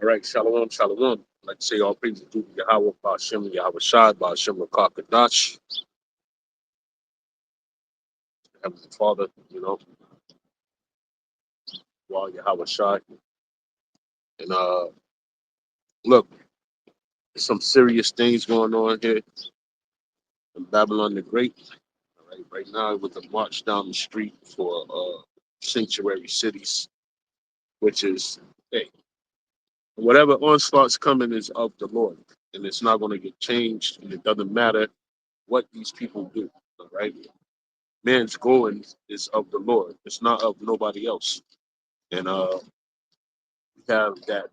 All right, shalom, shalom. I'd like to say all praises due to Yahweh, Ba'ashem, Yahweh Shai, Ba'ashem, Rakakadash, Heavenly Father, while Yahweh Shai. And look, there's some serious things going on here in Babylon the Great. All right now, with the march down the street for sanctuary cities, which is, hey, whatever onslaught's coming is of the Lord, and it's not going to get changed, and it doesn't matter what these people do. All right, man's going is of the Lord. It's not of nobody else. And we have that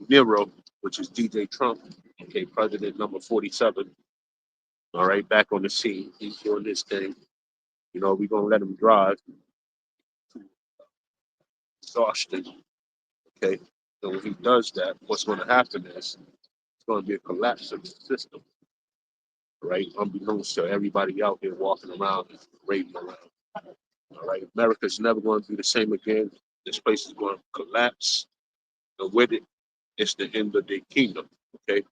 Nero, which is DJ Trump, okay, president number 47. All right, back on the scene. He's doing this thing. We're gonna let him drive to exhaustion. Okay. So when he does that, what's gonna happen is it's gonna be a collapse of the system, right? Unbeknownst to everybody out there walking around and raving around. All right. America's never gonna be the same again. This place is gonna collapse. And with it, it's the end of the kingdom. Okay.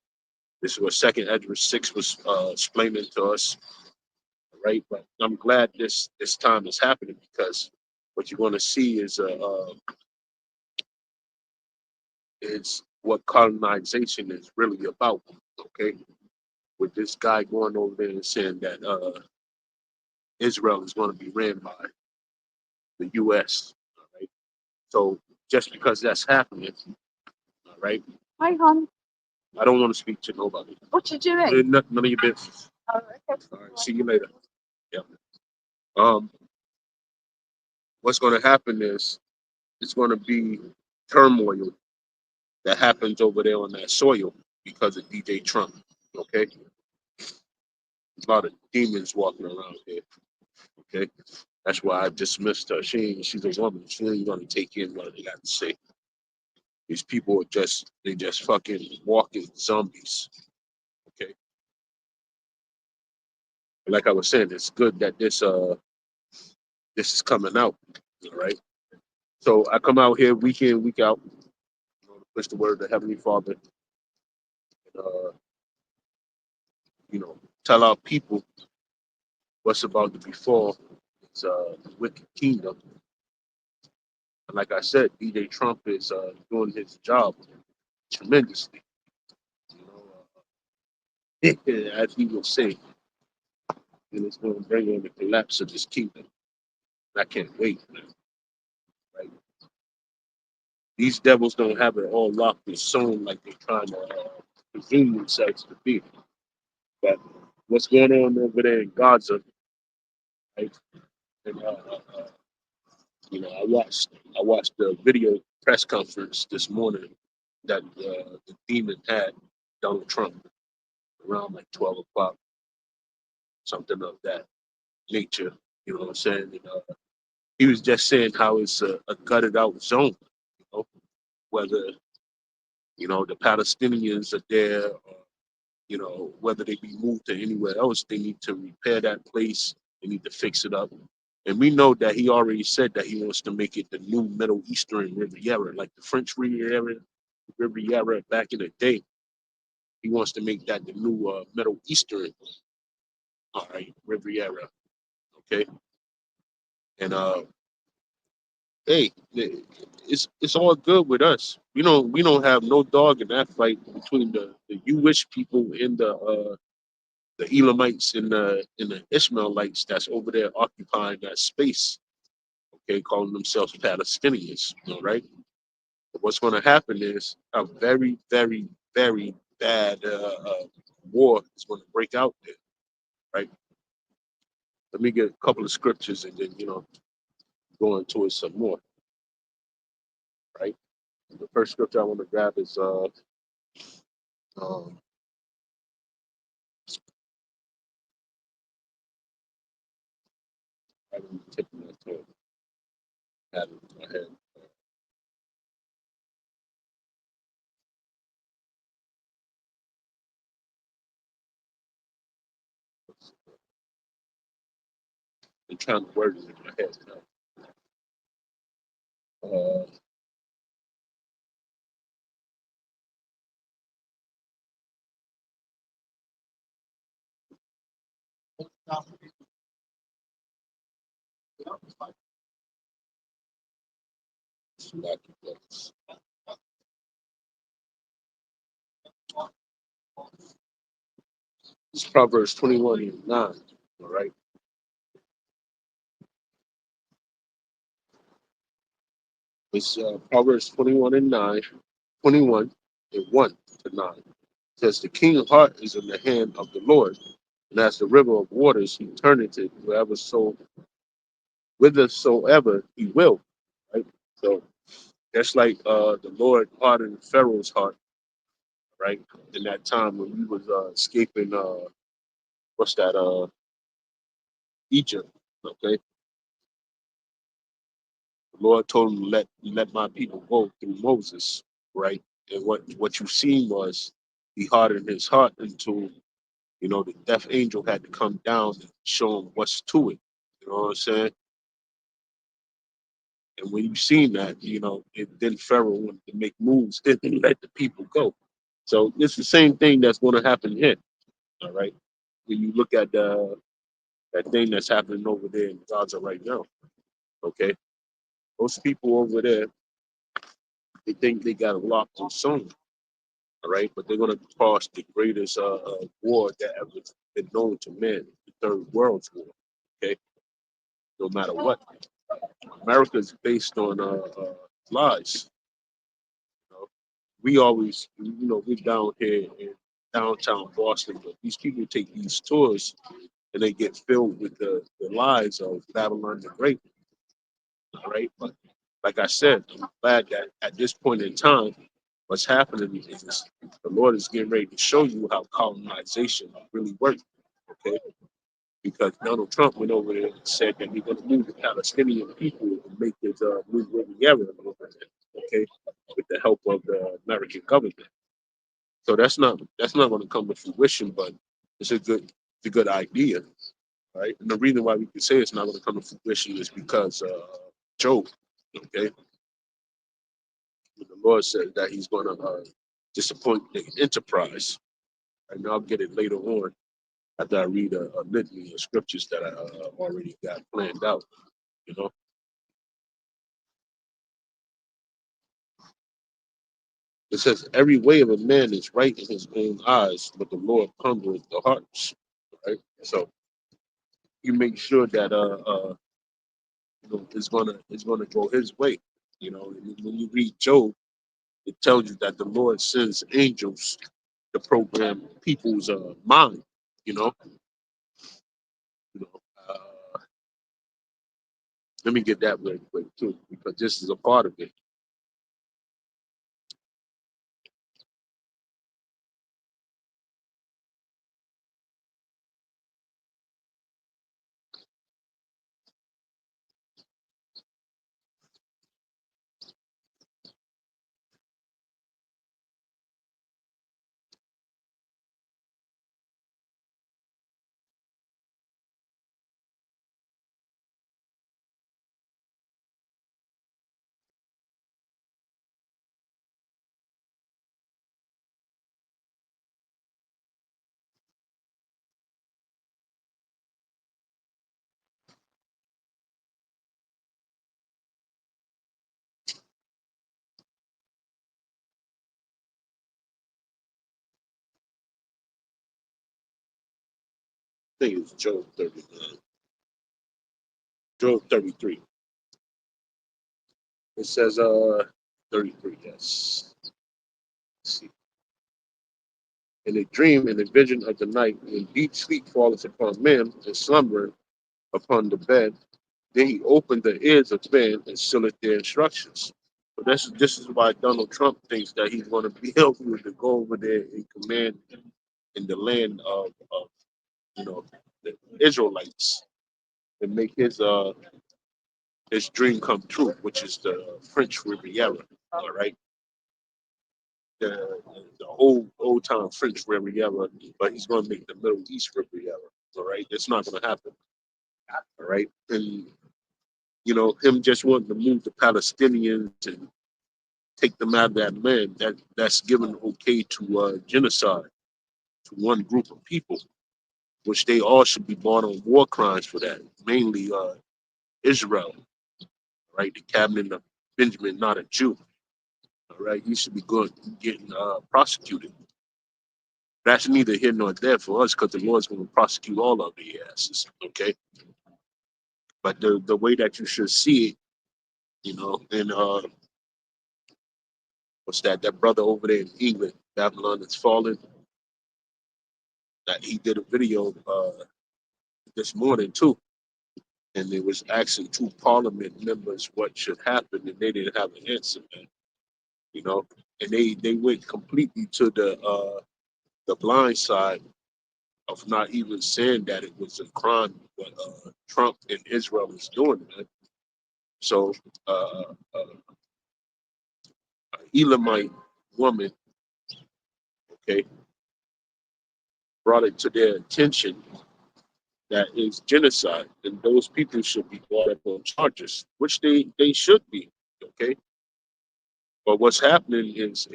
This is what Second Ezra 6 was explaining to us, right? But I'm glad this time is happening because what you're going to see is what colonization is really about. Okay, with this guy going over there and saying that Israel is going to be ran by the U.S. All right, so just because that's happening, all right. Hi, hon. I don't want to speak to nobody. What you doing? None of your business. Oh, okay. All right, see you later. Yeah. Um, what's going to happen is it's going to be turmoil that happens over there on that soil because of DJ Trump. Okay, a lot of demons walking around here. Okay, that's why I dismissed her. She's a woman. She ain't gonna take in what they got to say. These people are just fucking walking zombies. Okay, like I was saying, it's good that this is coming out. All right. So I come out here week in, week out, to push the word of the Heavenly Father, and tell our people what's about to befall. It's the wicked kingdom. And like I said, DJ Trump is doing his job tremendously. As he will say, and it's going to bring on the collapse of his kingdom. I can't wait, man. Right? These devils don't have it all locked and sewn like they're trying to presume themselves to be. But what's going on over there in Gaza, right? And I watched the video press conference this morning that the demon had Donald Trump around like 12 o'clock, something of that nature. You know what I'm saying? And, he was just saying how it's a gutted out zone. Whether the Palestinians are there, or whether they be moved to anywhere else, they need to repair that place. They need to fix it up. And we know that he already said that he wants to make it the new Middle Eastern Riviera, like the French Riviera back in the day. He wants to make that the new Middle Eastern, all right, Riviera. Okay, and hey, it's all good with us. We don't have no dog in that fight between the Jewish people and the Elamites and the Ishmaelites that's over there occupying that space. Okay, calling themselves Palestinians. All right. But what's going to happen is a very, very, very bad war is going to break out there. Right. Let me get a couple of scriptures and then go into it some more. Right. The first scripture I want to grab is um, I didn't take my time. I had it in my head. I'm trying to word it in my head. Uh, It's Proverbs 21 and 9. All right. It's Proverbs 21 and 9, 21 and 1 to 9. It says, the king's heart is in the hand of the Lord, and as the river of waters, he turneth it whithersoever he will. Right? So that's like the Lord hardened Pharaoh's heart, right? In that time when he was escaping what's that, Egypt. Okay. The Lord told him, let my people go through Moses, right? And what you seen was he hardened his heart into, the death angel had to come down and show him what's to it. You know what I'm saying? And when you seen that, then Pharaoh wanted to make moves, didn't let the people go. So it's the same thing that's going to happen here. All right. When you look at that thing that's happening over there in Gaza right now, okay, most people over there, they think they got a locked and sewn. All right, but they're going to cause the greatest war that ever been known to man, the Third World War. Okay, no matter what, America is based on lies. You know? We always, we're down here in downtown Boston, but these people take these tours and they get filled with the lies of Babylon the Great. All right, but like I said, I'm glad that at this point in time, what's happening is the Lord is getting ready to show you how colonization really works. Okay, because Donald Trump went over there and said that he's going to move the Palestinian people and make this new Riviera over there. Okay, with the help of the American government. So that's not going to come to fruition, but it's a good idea, right? And the reason why we can say it's not going to come to fruition is because Job. Okay, the Lord said that He's going to disappoint the enterprise, and I'll get it later on after I read a litany of scriptures that I already got planned out. You know, it says every way of a man is right in his own eyes, but the Lord humbleth the hearts. Right, so you make sure that it's gonna go His way. And when you read Job, it tells you that the Lord sends angels to program people's mind. You know, you know. Let me get that real quick too, because this is a part of it. I think it's Job 39, Job 33. It says 33. Yes. Let's see. In a dream, in a vision of the night, when deep sleep falleth upon man, and slumber upon the bed, then he opened the ears of men and sealeth their instructions. So this is why Donald Trump thinks that he's going to be able to go over there and command in the land of the Israelites and make his dream come true, which is the French Riviera. All right, the old time French Riviera, but he's going to make the Middle East Riviera. All right, it's not going to happen. All right, and him just wanting to move the Palestinians and take them out of that land, that's given okay to genocide to one group of people, which they all should be brought on war crimes for that. Mainly Israel, right? The cabinet of Benjamin, not a Jew. All right, he should be good getting prosecuted. That's neither here nor there for us because the Lord's going to prosecute all of the asses. Okay, but the way that you should see it, and what's that? That brother over there in England, Babylon is fallen. That he did a video this morning too, and they was asking two parliament members what should happen, and they didn't have an answer, man. You know, and they went completely to the blind side of not even saying that it was a crime what Trump and Israel is doing, man. So, Elamite woman, okay, brought it to their attention that is genocide, and those people should be brought up on charges, which they should be, okay. But what's happening is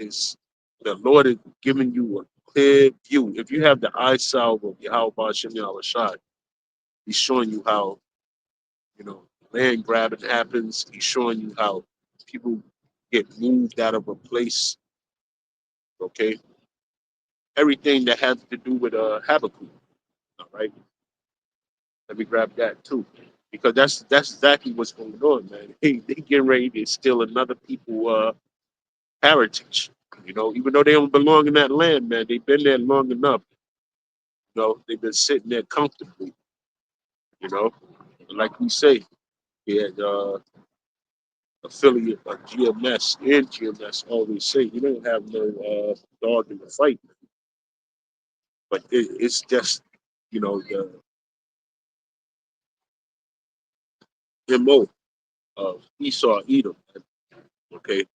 the Lord is giving you a clear view. If you have the eye salve of Yahweh Shem Shai, He's showing you how land grabbing happens. He's showing you how people get moved out of a place. Okay, everything that has to do with Habakkuk. All right, let me grab that too, because that's exactly what's going on, man. They get ready to steal another people heritage. Even though they don't belong in that land, man, they've been there long enough. They've been sitting there comfortably. You know, like we say, he had affiliate of GMS and GMS always say you don't have no dog in the fight, but it's just the MO of Esau Edom. Okay,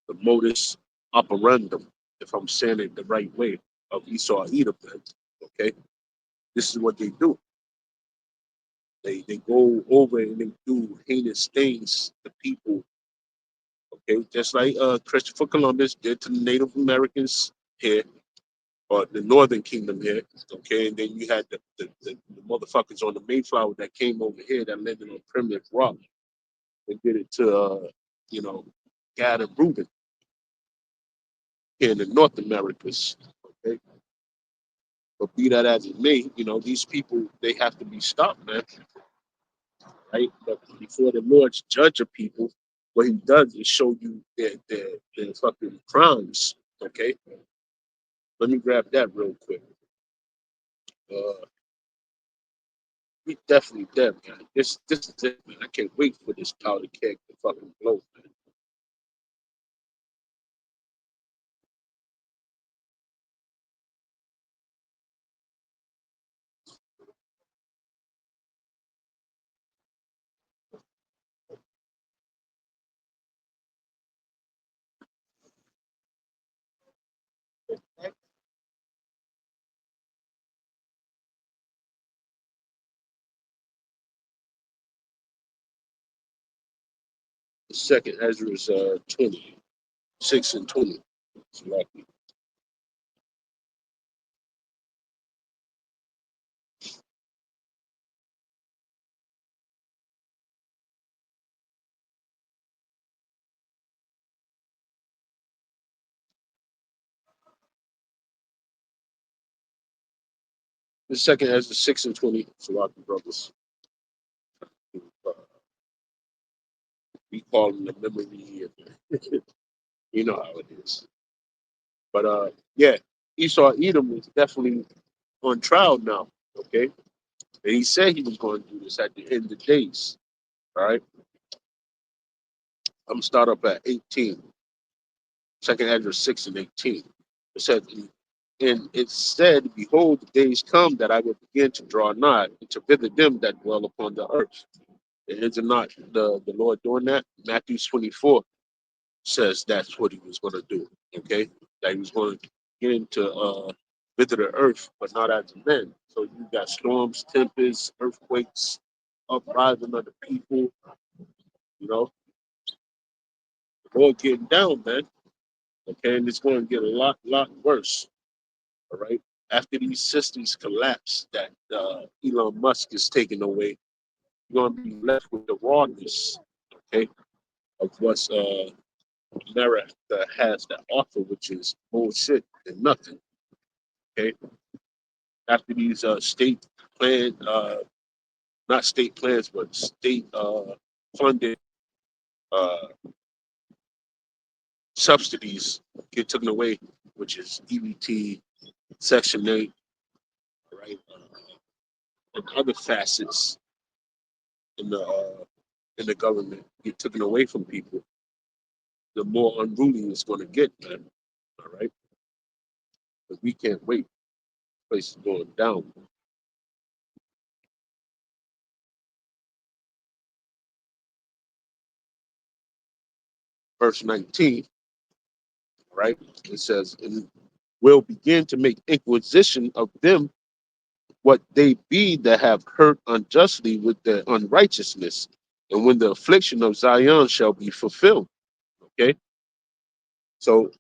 the modus operandum, if I'm saying it the right way, of Esau Edom. Okay, this is what they do. They go over and they do heinous things to people. Okay, just like Christopher Columbus did to the Native Americans here, or the Northern Kingdom here. Okay, and then you had the motherfuckers on the Mayflower that came over here that lived on primitive rock and did it to you know Gad and Reuben here in the North Americas. Okay, but be that as it may, these people they have to be stopped, man. Right, but before the Lord's judge of people, what He does is show you their fucking crimes. Okay, let me grab that real quick. Uh, we definitely dead, man. This is it, man. I can't wait for this powder keg to fucking blow, man. The second Ezra is 26 and 20. It's likely. The second Ezra 6 and 20. It's likely, brothers. Uh, we call them the memory year. You know how it is. But yeah, Esau Edom is definitely on trial now. Okay, and he said he was going to do this at the end of days. All right, I'm gonna start up at 18. Second Ezra 6 and 18. It said, and it said, "Behold, the days come that I will begin to draw nigh and to visit them that dwell upon the earth." And is it not the Lord doing that? Matthew 24 says that's what He was going to do. Okay, that He was going to get into visit the earth, but not as men. So you got storms, tempests, earthquakes, uprising of the people. You know, the Lord getting down, man. Okay, and it's going to get a lot worse. All right. After these systems collapse that Elon Musk is taking away, you're gonna be left with the rawness, okay, of what's America has to offer, which is bullshit and nothing. Okay, after these state plan, not state plans, but state funded uh, subsidies get taken away, which is EBT, Section 8, right, and other facets in the government get taken away from people, the more unruly it's going to get, man. All right, but we can't wait. Place is going down. Verse 19, right? It says, and will begin to make inquisition of them what they be that have hurt unjustly with their unrighteousness, and when the affliction of Zion shall be fulfilled. Okay, so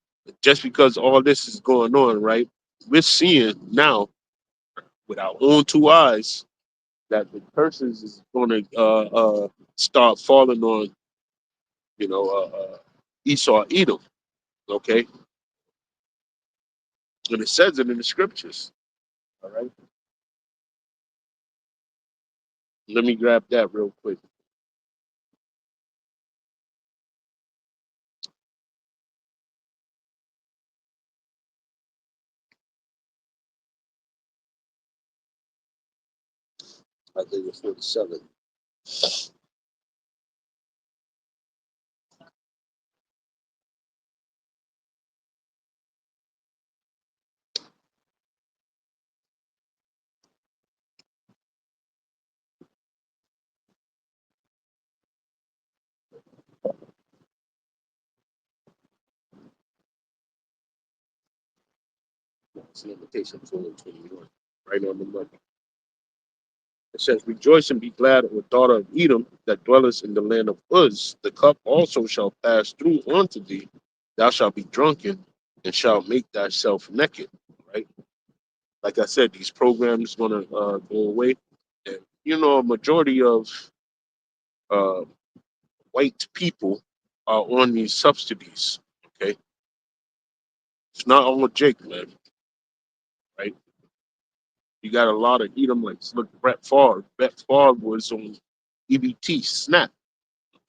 just because all this is going on, right? We're seeing now with our own two eyes that the curses is going to start falling on, you know, Esau, Edom. Okay, and it says it in the scriptures. All right, let me grab that real quick. I think it's 47. It's an invitation to 21, right on the money. It says, rejoice and be glad, O daughter of Edom, that dwellest in the land of Uz. The cup also shall pass through unto thee. Thou shalt be drunken and shalt make thyself naked. Right? Like I said, these programs going to go away. And, you know, a majority of uh, white people are on these subsidies. Okay? It's not all Jake, man. Right? You got a lot of Edomites. Look, Brett Favre. Brett Favre was on EBT, SNAP.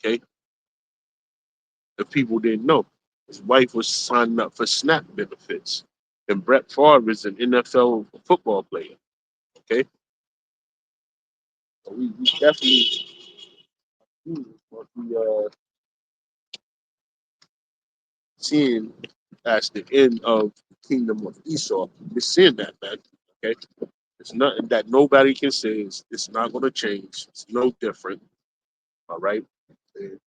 Okay? If people didn't know. His wife was signing up for SNAP benefits. And Brett Favre is an NFL football player. Okay? So we definitely what we seeing as the end of the kingdom of Esau. We're seeing that, man. Okay? It's nothing that nobody can say. It's not going to change. It's no different. All right?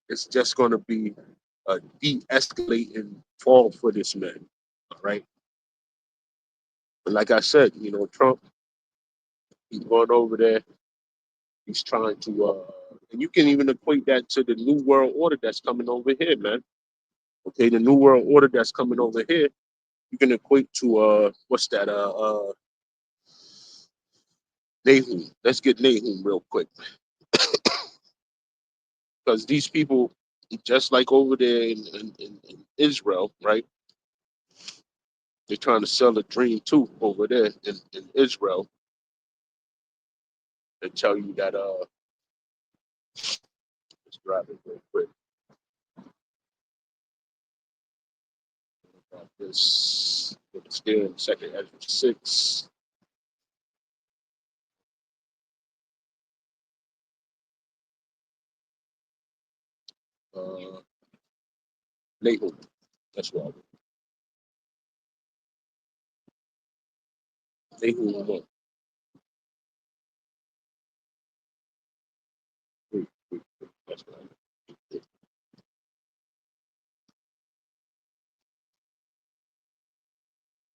It's just going to be a de-escalating fall for this man. All right? But like I said, you know, Trump, he's going over there. He's trying to, and you can even equate that to the new world order that's coming over here, man. Okay, the new world order that's coming over here, you can equate to, what's that, Nahum. Let's get Nahum real quick. Because these people, just like over there in Israel, right? They're trying to sell a dream too over there in Israel and tell you that, let's grab it real quick. This, it's there in second Ezra 6. Uh, Nahum. That's what I was. Nahum 1. That's what I was.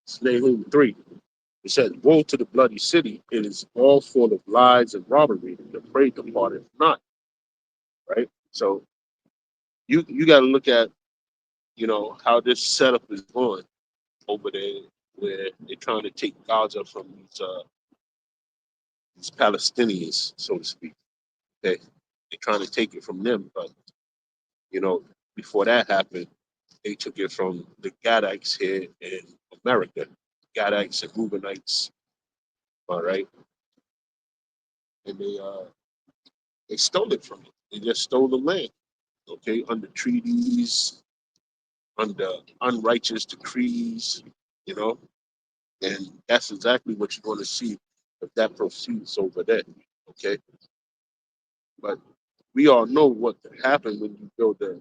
It's Nahum 3. It says, woe to the bloody city. It is all full of lies and robbery. The prey departed not. Right? So you got to look at, you know, how this setup is going over there where they're trying to take Gaza from these Palestinians, so to speak. Okay, they're trying to take it from them, but you know, before that happened, they took it from the Gadites here in America, Gadites and Reubenites. All right, and they stole it from them. They just stole the land. Okay, under treaties, under unrighteous decrees. You know, and that's exactly what you're going to see if that proceeds over there. Okay, but we all know what can happen when you build a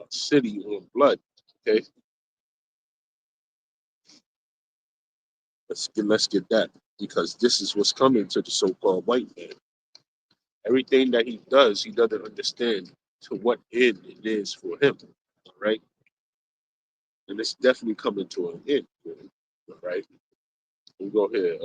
city on blood. Okay, let's get that because this is what's coming to the so-called white man. Everything that he doesn't understand to what end it is for him. All right, and it's definitely coming to an end. All right, we go here.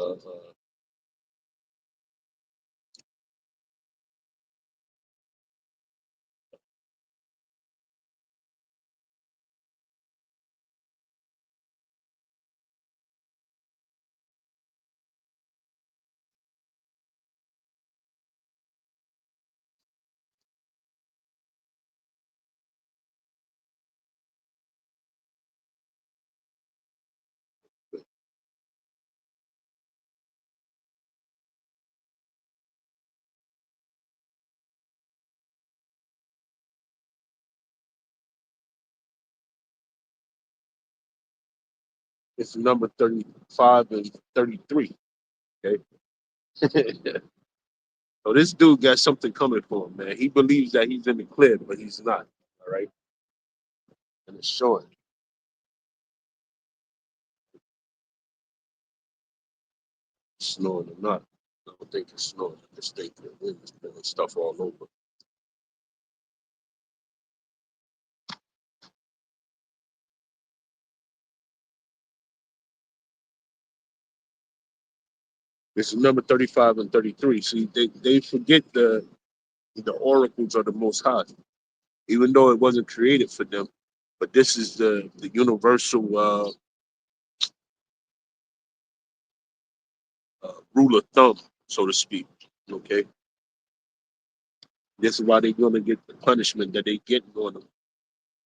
It's number 35 and 33. Okay. So this dude got something coming for him, man. He believes that he's in the clear, but he's not. All right. And it's showing. Snoring or not. I don't think it's snoring. I just think the wind is blowing stuff all over. This is number 35 and 33. See, they forget the oracles of the Most High, even though it wasn't created for them. But this is the universal rule of thumb, so to speak. Okay, this is why they're going to get the punishment that they get on them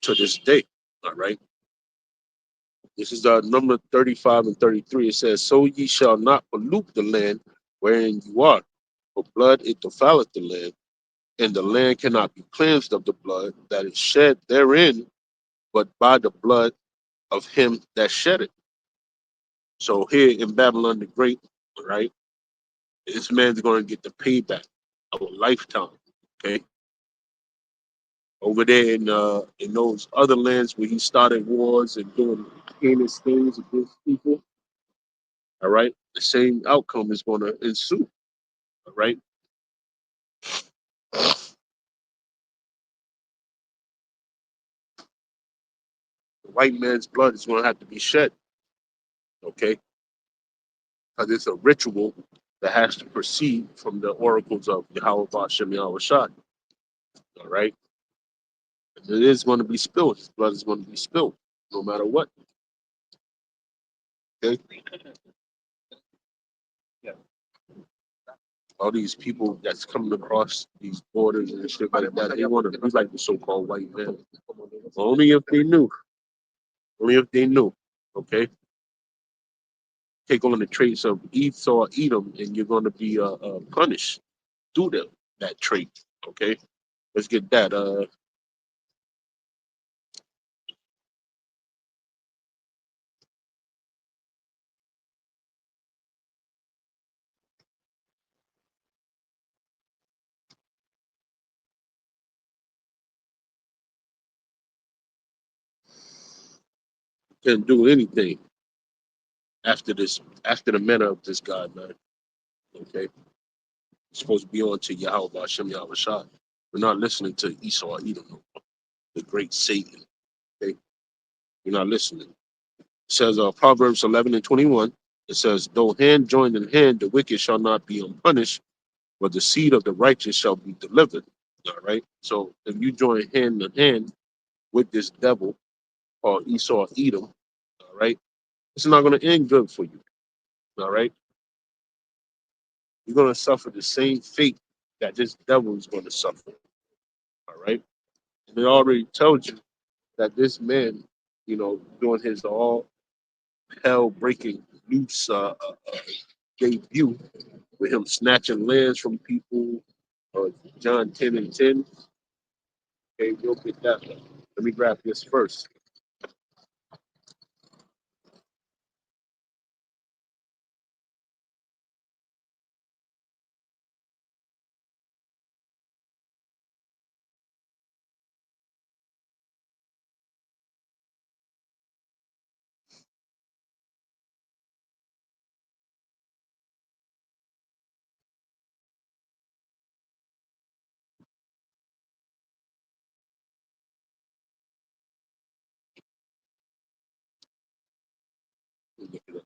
to this day. All right. This is number 35 and 33. It says, "So ye shall not pollute the land wherein you are, for blood it defileth the land, and the land cannot be cleansed of the blood that is shed therein, but by the blood of him that shed it." So here in Babylon the Great, right, this man's going to get the payback of a lifetime. Okay, over there in those other lands where he started wars and doing heinous things against people, all right, the same outcome is going to ensue. All right, the white man's blood is going to have to be shed. Okay, because it's a ritual that has to proceed from the oracles of Yahweh Bashem Yahweh Shai. All right, and it is going to be spilled. His blood is going to be spilled, no matter what. Okay, all these people that's coming across these borders and shit like that, they want to be like the so-called white man. Only if they knew. Only if they knew. Okay, take on the traits of Esau, Edom, and you're going to be punished through that trait. Okay, let's get that. Can't do anything after this, after the manner of this God, man. Okay, it's supposed to be on to Yahweh Hashem Yahweh Shai. We're not listening to Esau Edom, no, the great Satan. Okay, we're not listening. It says Proverbs 11 and 21. It says, "Though hand join in hand, the wicked shall not be unpunished, but the seed of the righteous shall be delivered." All right. So if you join hand in hand with this devil called Esau Edom, all right, it's not going to end good for you. All right, you're going to suffer the same fate that this devil is going to suffer. All right. And it already tells you that this man, doing his all hell breaking loose debut with him snatching lands from people, John 10 and 10. Okay, we'll get that one. Let me grab this first. Look it up.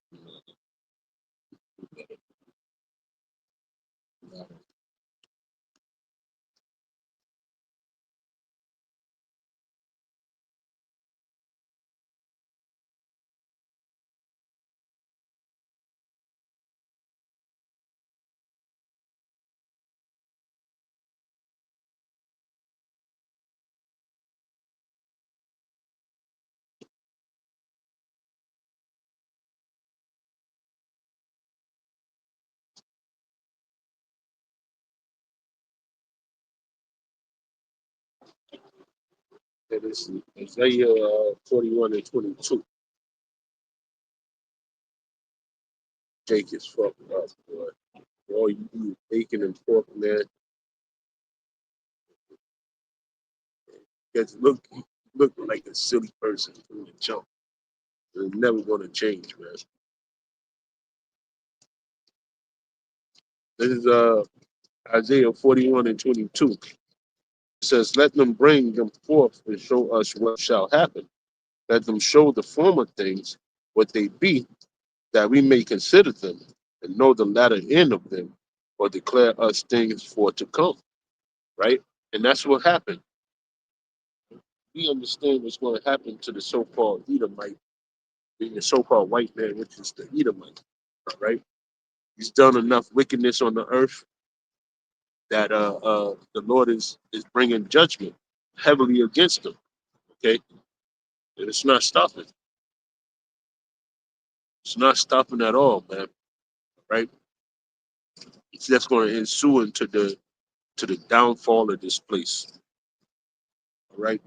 It is Isaiah 41 and 22. Jake is fucking up, boy. All you do is bacon and pork, man. Because look like a silly person from the jump. It's never going to change, man. This is Isaiah 41 and 22. It says, let them bring them forth and show us what shall happen. Let them show the former things, what they be, that we may consider them and know the latter end of them, or declare us things for to come, right? And that's what happened. We understand what's going to happen to the so-called Edomite, being the so-called white man, which is the Edomite, all right? He's done enough wickedness on the earth that the Lord is bringing judgment heavily against him, okay? And it's not stopping. It's not stopping at all, man, right? It's just going to ensue into the downfall of this place, all right?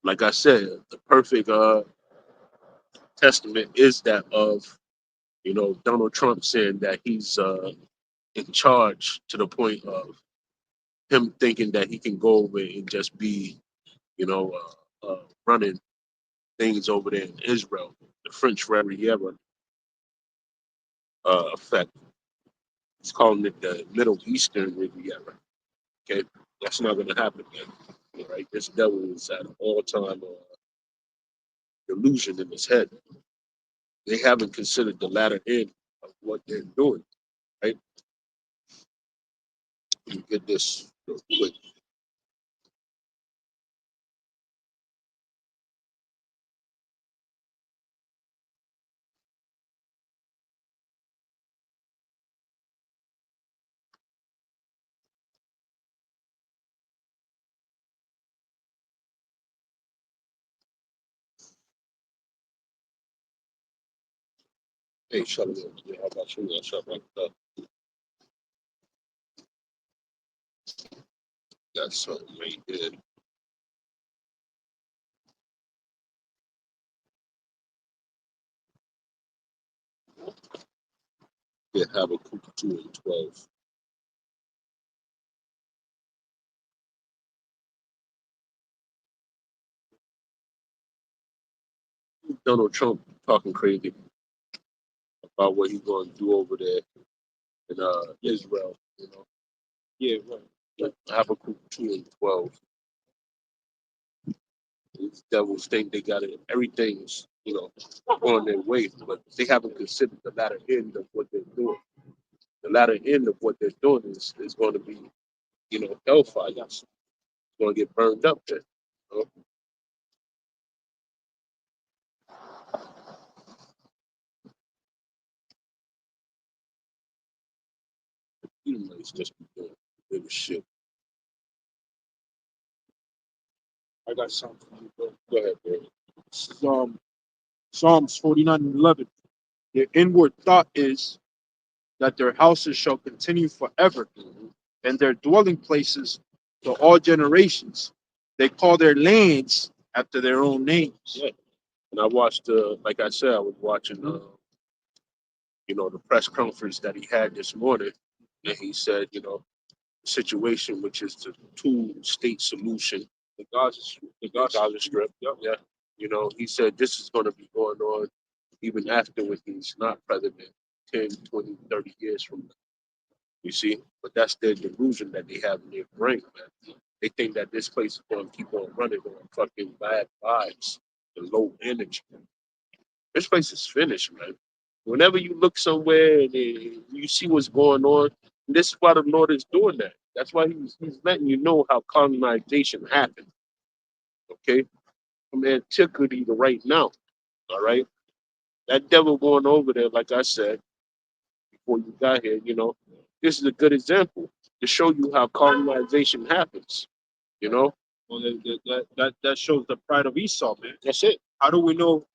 Like I said, the perfect testament is that of Donald Trump saying that he's in charge to the point of him thinking that he can go over and just be you know running things over there in Israel, the French Riviera effect. He's calling it the Middle Eastern Riviera. Okay, that's not going to happen, man. All right, this devil is at an all-time delusion in his head. They haven't considered the latter end of what they're doing. Right? You get this real quick. Hey, shut it up. Yeah, how about you? I'll shut right up. Got something right here. Yeah, Habakkuk 2 and 12. Donald Trump talking crazy about what he's going to do over there in Israel. Yeah, right. Like Habakkuk 2 and 12. These devils think they got it. Everything's going their way, but they haven't considered the latter end of what they're doing. The latter end of what they're doing is going to be hellfire. It's going to get burned up there. You know? Edomites just be doing little shit. I got something for you, bro. Go ahead, bro. This is, Psalms 49:11. Their inward thought is that their houses shall continue forever, and their dwelling places to all generations. They call their lands after their own names. Yeah. And I watched, like I said, I was watching, the press conference that he had this morning, and he said, situation which is the two-state solution, The Gaza, the Gaza, Gaza Strip. Yep. Yeah. He said this is going to be going on even after when he's not president, 10, 20, 30 years from now. You see? But that's the delusion that they have in their brain, man. They think that this place is going to keep on running on fucking bad vibes and low energy. This place is finished, man. Whenever you look somewhere and you see what's going on, this is why the Lord is doing that. That's why he's letting you know how colonization happened. Okay? From antiquity to right now. All right? That devil going over there, like I said before you got here, this is a good example to show you how colonization happens. You know? Well, that shows the pride of Esau, man. That's it. How do we know?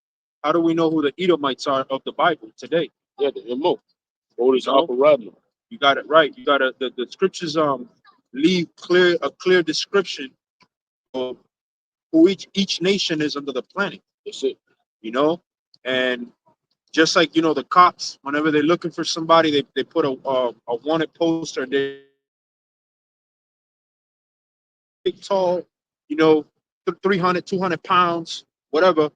How do we know who the Edomites are of the Bible today? Yeah, the MO. Otis Alvarado. You got it right. You got the scriptures leave a clear description of who each nation is under the planet. That's it. And just like the cops, whenever they're looking for somebody, they put a wanted poster, and they big, tall, you know, 300, 200 pounds, whatever,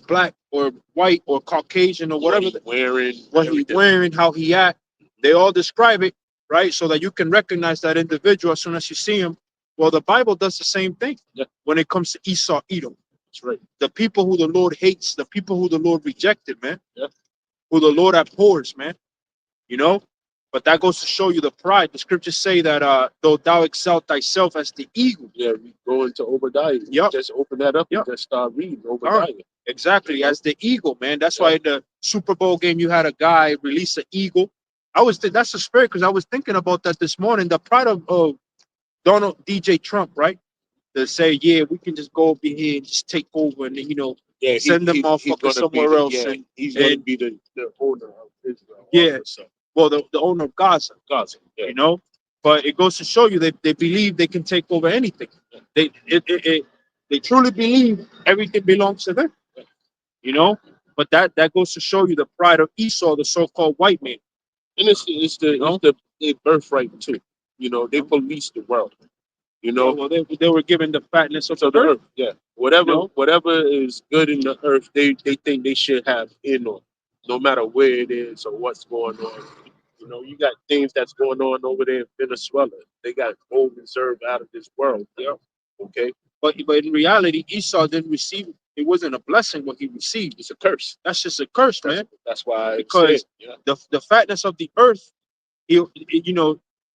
black or white or Caucasian or whatever, what he's wearing, how he act. They all describe it, right? So that you can recognize that individual as soon as you see him. Well, the Bible does the same thing when it comes to Esau, Edom. That's right. The people who the Lord hates, the people who the Lord rejected, man. Yeah. Who the Lord abhors, man. But that goes to show you the pride. The scriptures say that though thou exalt thyself as the eagle. Yeah, we go into Obadiah. Yep. Just open that up and just start reading Obadiah. Exactly, as the eagle, man. That's why in the Super Bowl game you had a guy release an eagle. That's the spirit, because I was thinking about that this morning. The pride of Donald DJ Trump, right? To say, yeah, we can just go over here and just take over and send them motherfuckers somewhere else. And he's going to be the owner of Israel. Yeah. Well, the owner of Gaza. Yeah. But it goes to show you they believe they can take over anything. They truly believe everything belongs to them. But that goes to show you the pride of Esau, the so-called white man. And it's the birthright too. They police the world. Well, they were given the fatness of So the earth. Yeah. Whatever is good in the earth, they think they should have in on, no matter where it is or what's going on. You got things that's going on over there in Venezuela. They got gold reserve out of this world. Yeah. Okay. But in reality, Esau didn't receive it. It wasn't a blessing what he received. It's a curse. That's just a curse, man. That's why because the fatness of the earth,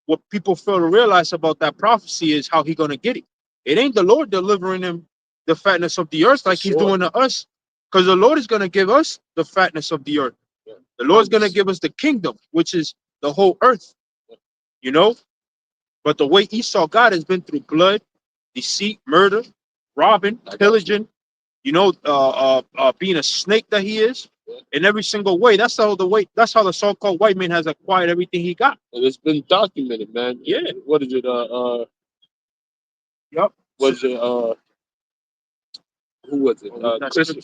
what people fail to realize about that prophecy is how he's gonna get it. It ain't the Lord delivering him the fatness of the earth like he's doing to us, because the Lord is gonna give us the fatness of the earth. Yeah. The Lord's gonna give us the kingdom, which is the whole earth. But the way Esau got has been through blood, deceit, murder, robbing, pillaging, being a snake that he is. In every single way. That's how the so-called white man has acquired everything he got. And it's been documented, man. Yeah. What is it? Yep. Was it who was it?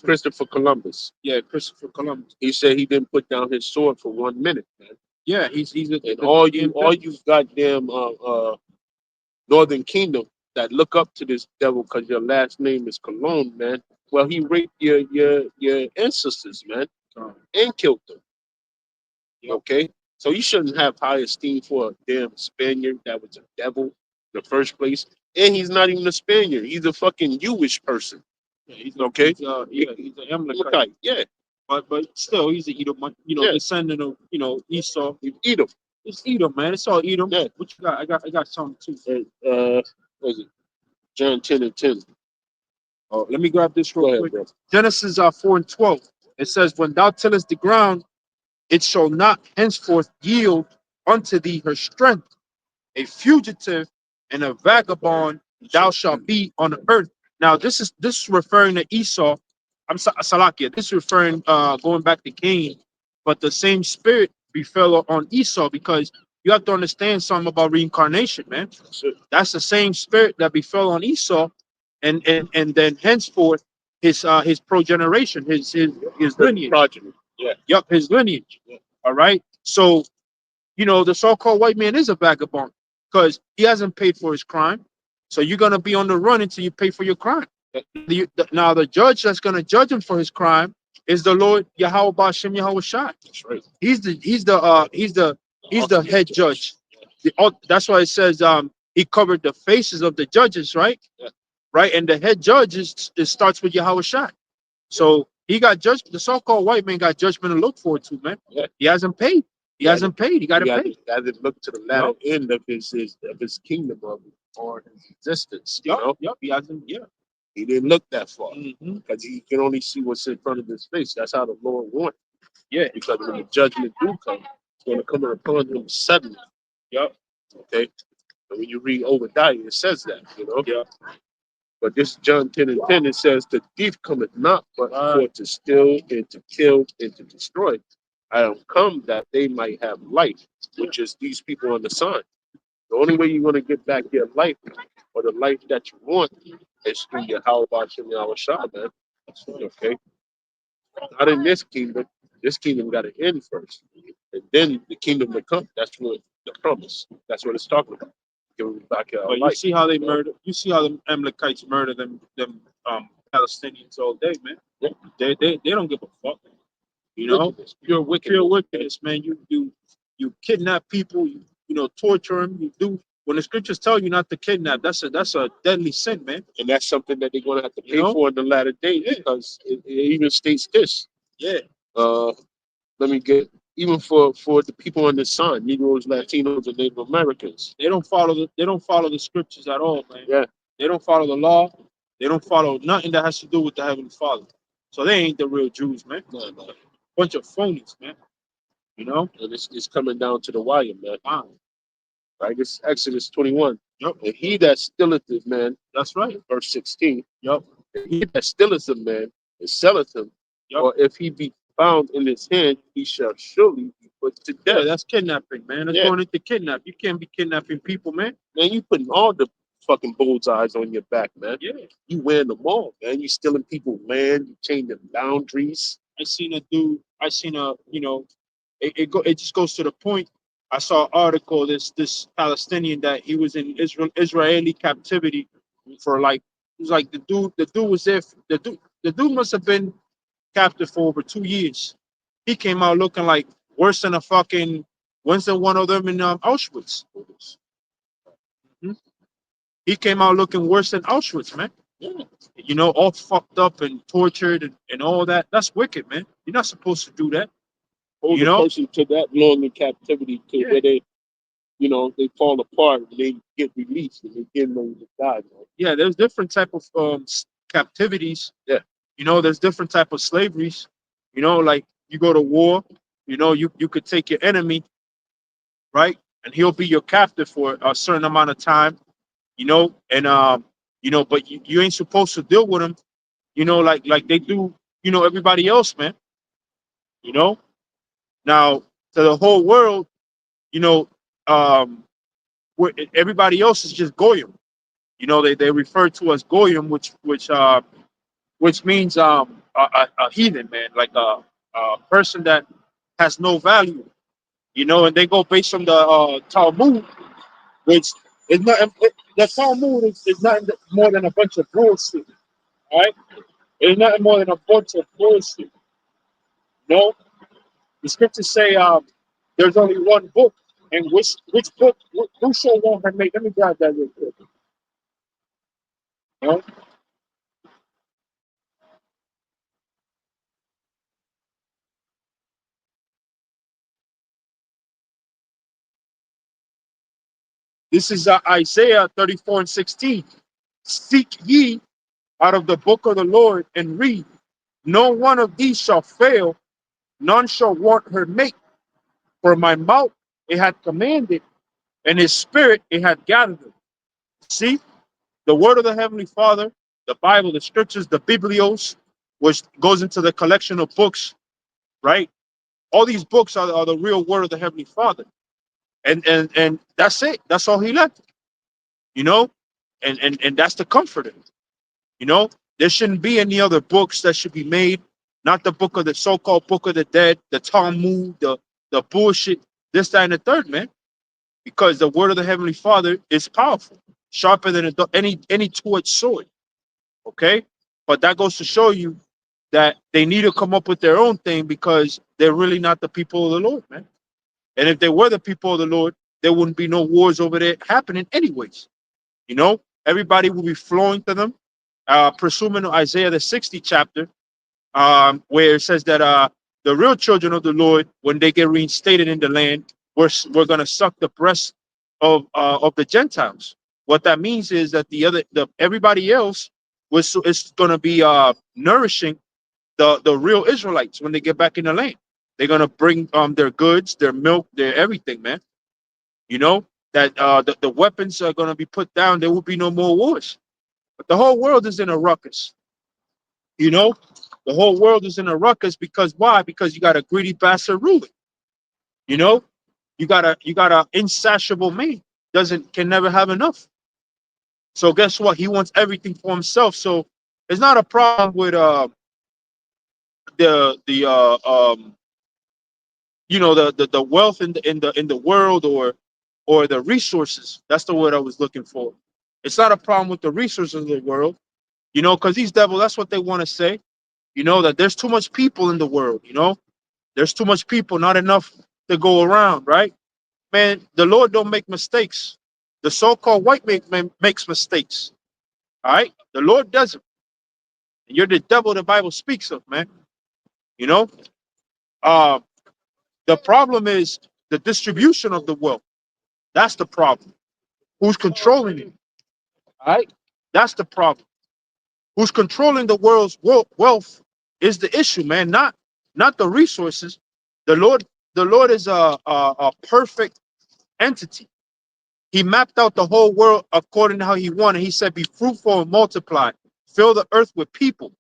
Christopher Columbus. Yeah, Christopher Columbus. He said he didn't put down his sword for 1 minute, man. Yeah, all you goddamn Northern Kingdom that look up to this devil because your last name is Cologne, man. Well, he raped your ancestors, man, and killed them. Okay, so you shouldn't have high esteem for a damn Spaniard that was a devil in the first place, and he's not even a Spaniard. He's a fucking Jewish person. Yeah, he's an Amalekite. Yeah, but still, he's an Edom. Descendant of Esau. Edom. It's Edom, man. It's all Edom. Yeah. What you got? I got something too. What is it? John 10:10. Oh, let me grab this real quick. Bro. Genesis 4:12. It says, "When thou tillest the ground, it shall not henceforth yield unto thee her strength. A fugitive and a vagabond thou shalt be on the earth. Now this is referring to Esau. Salakia. This is referring going back to Cain, but the same spirit befell on Esau because you have to understand something about reincarnation, man. That's the same spirit that befell on Esau, and then henceforth his progeneration, his lineage. Progeny. Yeah. Yup, his lineage. Yeah. All right. So the so-called white man is a vagabond because he hasn't paid for his crime. So you're gonna be on the run until you pay for your crime. Now the judge that's gonna judge him for his crime is the Lord Yahweh Bashem Yahweh Shai. That's right. He's the head judge. That's why it says he covered the faces of the judges, right? Yeah. Right, and the head judge it starts with Yahweh Shai. So he got judged. The so-called white man got judgment to look forward to, man. Yeah. He hasn't paid. He hasn't paid. He got to pay. He hasn't looked to the latter end of his kingdom or his existence. Yep. He hasn't. Yeah. He didn't look that far because he can only see what's in front of his face. That's how the Lord wants. Yeah. Because when the judgment do come, it's going to come upon him suddenly. Yep. Okay. And when you read Obadiah, it says that. Yeah. But this John 10:10, it says, the thief cometh not but for to steal and to kill and to destroy. I am come that they might have life, which is these people on the sign. The only way you're going to get back your life or the life that you want is through your how about your Shah, man. Okay. Not in this kingdom. This kingdom got to end first. And then the kingdom will come. That's what the promise. That's what it's talking about. Back but you see how they murder. You see how the Amalekites murder them Palestinians all day, man. Yeah. They don't give a fuck. Pure wickedness, man. You kidnap people. You torture them. You do when the scriptures tell you not to kidnap. That's a deadly sin, man. And that's something that they're gonna have to pay for in the latter days because it even states this. Yeah. Let me get. Even for the people on this sign, Negroes, Latinos, and Native Americans, they don't follow the scriptures at all, man. Yeah, they don't follow the law. They don't follow nothing that has to do with the Heavenly Father. So they ain't the real Jews, man. No. Bunch of phonies, man. And it's coming down to the wire, man. Right, it's Exodus 21. Yep. And he that stilleth it, man. That's right. Verse 16. Yep. And he that stilleth a man and selleth him, or if he be found in his hand, he shall surely be put to death. Yeah, that's kidnapping, man. That's going into kidnap. You can't be kidnapping people, man. Man, you putting all the fucking bullseyes on your back, man. Yeah. You wearing them all, man. You stealing people's land. You changing boundaries. I seen it just goes to the point. I saw an article, this Palestinian that he was in Israeli captivity for it was like the dude was there. The dude must have been captive for over 2 years. He came out looking like worse than one of them in Auschwitz. Mm-hmm. He came out looking worse than Auschwitz, man. Yeah. All fucked up and tortured and all that. That's wicked, man. You're not supposed to do that. Hold the person to that long in captivity where they fall apart and they get released and they get ready to die. Man. Yeah, there's different type of captivities. Yeah. There's different type of slaveries. Like you go to war, you could take your enemy, right? And he'll be your captive for a certain amount of time, but you ain't supposed to deal with him, like they do, everybody else, man. Now to the whole world, where everybody else is just goyim. They refer to as goyim, which means a heathen, man, like a person that has no value. And they go based on the Talmud, which is not the Talmud is not more than a bunch of bullshit. All right, it's nothing more than a bunch of bullshit. The scriptures say there's only one book, and which book? Who shall want her make? Let me grab that real quick. This is Isaiah 34:16. Seek ye out of the book of the Lord and read. No one of these shall fail, none shall want her mate. For my mouth it had commanded, and his spirit, it had gathered them. See, the word of the Heavenly Father, the Bible, the scriptures, the Biblios, which goes into the collection of books, right? All these books are the real word of the Heavenly Father. And that's it. That's all he left, you know? And that's the comforter. You know, there shouldn't be any other books that should be made, not the book of the so-called book of the dead, the Talmud, the bullshit, this, that, and the third, man. Because the word of the Heavenly Father is powerful, sharper than any two-edged sword. Okay, but that goes to show you that they need to come up with their own thing because they're really not the people of the Lord, man. And if they were the people of the Lord, there wouldn't be no wars over there happening anyways. You know, everybody will be flowing to them. Presuming Isaiah the 60th chapter, where it says that the real children of the Lord, when they get reinstated in the land, we're gonna suck the breast of the Gentiles. What that means is that the everybody else is gonna be nourishing the real Israelites when they get back in the land. They're gonna bring their goods, their milk, their everything, man. You know that the weapons are gonna be put down. There will be no more wars. But the whole world is in a ruckus. You know, the whole world is in a ruckus because why? Because you got a greedy bastard ruling. You know, you got a insatiable man can never have enough. So guess what? He wants everything for himself. So it's not a problem with the the wealth in the world or the resources. That's the word I was looking for. It's not a problem with the resources of the world, because these devils, that's what they want to say. That there's too much people in the world. There's too much people, not enough to go around, right? Man, the Lord don't make mistakes. The so-called white man makes mistakes. All right, the Lord doesn't. And you're the devil the Bible speaks of, man. You know, uh, the problem is the distribution of the wealth. That's the problem. Who's controlling it? All right, that's the problem. Who's controlling the world's wealth is the issue, man. Not the resources. The Lord is a perfect entity. He mapped out the whole world according to how he wanted. He said, "Be fruitful and multiply, fill the earth with people."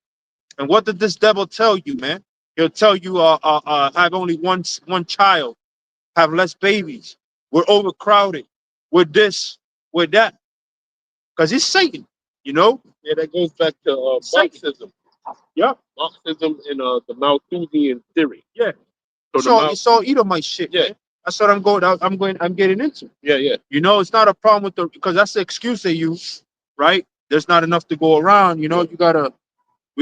And what did this devil tell you, man? He'll tell you, have only one child, have less babies. We're overcrowded. We're this, we're that, because he's Satan, you know. Yeah, that goes back to Marxism. Yeah, Marxism and the Malthusian theory. yeah. So It's all Edomite shit. Yeah. Man. That's what I'm getting into. Yeah, yeah. It's not a problem with because that's the excuse they use, right? There's not enough to go around. We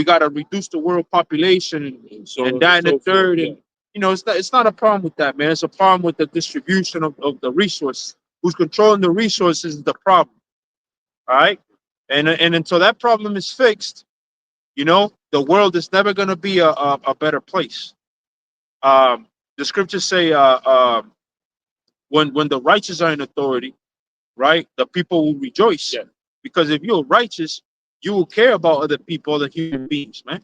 gotta reduce the world population and that and the third. And it's not a problem with that, man. It's a problem with the distribution of the resources. Who's controlling the resources is the problem. All right. And until that problem is fixed, the world is never gonna be a better place. The scriptures say when the righteous are in authority, right, the people will rejoice. Yeah. Because if you're righteous, you will care about other people, other human beings, man.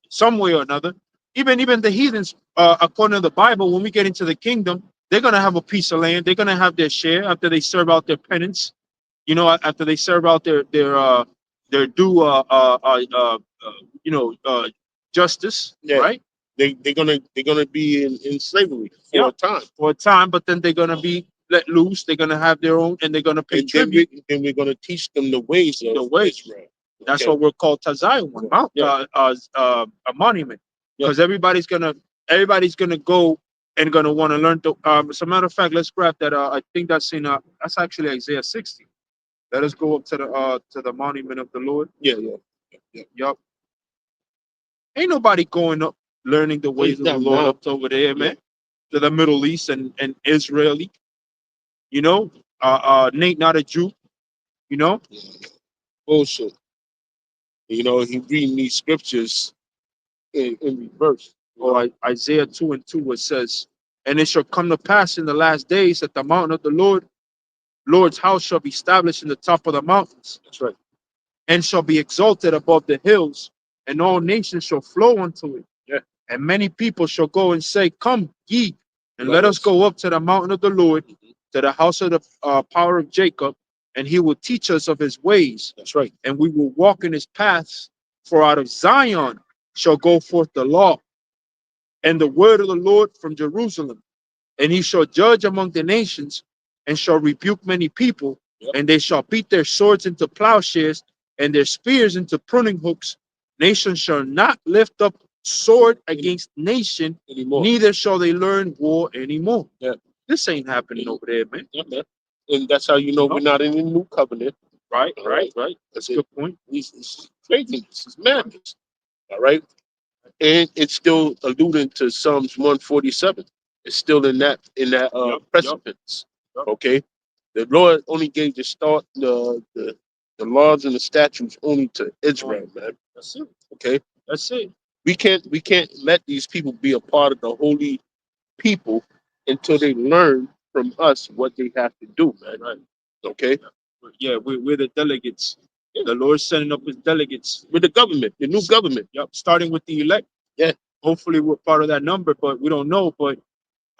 Some way or another. Even the heathens, according to the Bible, when we get into the kingdom, they're gonna have a piece of land. They're gonna have their share after they serve out their penance. After they serve out their due justice, Yeah. right? They're gonna be in slavery for a time, but then they're gonna be let loose. They're gonna have their own, and they're gonna pay tribute. Then we're gonna teach them the ways of Israel. That's what we're called Tazion, a monument, because everybody's gonna go and gonna want to learn. As a matter of fact, let's grab that. I think that's that's actually Isaiah 60. Let us go up to the monument of the Lord. Yeah. Yup. Ain't nobody going up learning the ways of the Lord up over there, man. To the Middle East and Israeli. Nate not a Jew. Bullshit. He reading these scriptures in reverse. Or Isaiah 2:2, it says, "And it shall come to pass in the last days that the mountain of the Lord's house shall be established in the top of the mountains." That's right. "And shall be exalted above the hills, and all nations shall flow unto it. Yeah. And many people shall go and say, Come ye, And let us go up to the mountain of the Lord, to the house of the power of Jacob, and he will teach us of his ways. That's right. And we will walk in his paths. For out of Zion shall go forth the law and the word of the Lord from Jerusalem. And he shall judge among the nations and shall rebuke many people. Yep. And they shall beat their swords into plowshares and their spears into pruning hooks. Nation shall not lift up sword against nation Anymore. neither shall they learn war anymore. Yeah. This ain't happening over there, man. Yeah, man. And that's how you know we're not in the new covenant. Right. That's a it. good point. It's craziness. It's madness. All right. And it's still alluding to Psalms 147. It's still in that precipice. Yep. Okay. The Lord only gave the start the laws and the statutes only to Israel, man. That's it. Okay. That's it. We can't let these people be a part of the holy people until they learn from us what they have to do, man. Right. Okay. Yeah, we're the delegates. The Lord's sending up his delegates. With the government, the new government. Yep. Starting with the elect. Yeah. Hopefully we're part of that number, but we don't know. But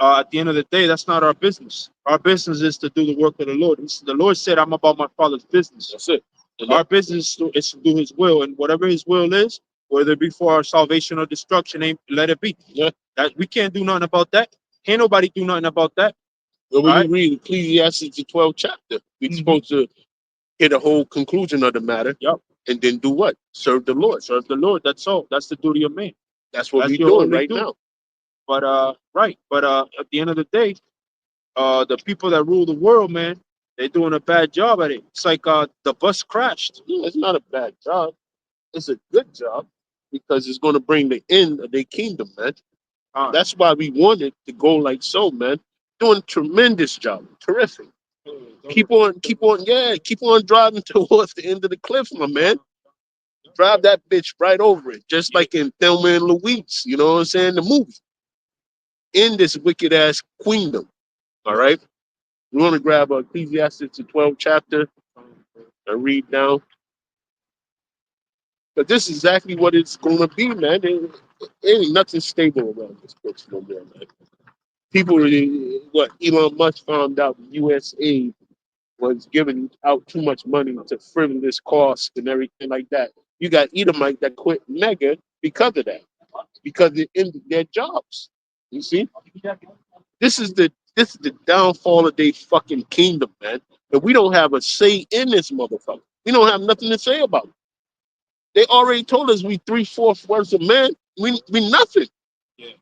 at the end of the day, that's not our business. Our business is to do the work of the Lord. The Lord said, I'm about my Father's business. That's it. Our business is to do his will, and whatever his will is, whether it be for our salvation or destruction, let it be. Yeah. That we can't do nothing about that. Can't nobody do nothing about that. But when Right? you read Ecclesiastes the 12th chapter, we're supposed to get a whole conclusion of the matter. Yep. And then do what? Serve the Lord. Serve the Lord. That's all. That's the duty of man. That's what That's we're your doing only right duty. now. But right. But at the end of the day, the people that rule the world, man, they're doing a bad job at it. It's like the bus crashed. Yeah, it's not a bad job. It's a good job because it's going to bring the end of their kingdom, man. That's why we wanted to go like so, man. Doing a tremendous job. Terrific. Keep on driving towards the end of the cliff, my man. Drive that bitch right over it, just like in Thelma and Louise. You know what I'm saying? The movie. In this wicked ass queendom. All right. We want to grab Ecclesiastes the 12th chapter and read down. But this is exactly what it's going to be, man. There ain't nothing stable around this bitch no more, man. People, what Elon Musk found out, the USA was giving out too much money to frivolous costs and everything like that. You got Edomite that quit Mega because of that, because it ended their jobs. You see, this is the downfall of their fucking kingdom, man. And we don't have a say in this motherfucker. We don't have nothing to say about it. They already told us we 3/4 words of men. We nothing. Yeah.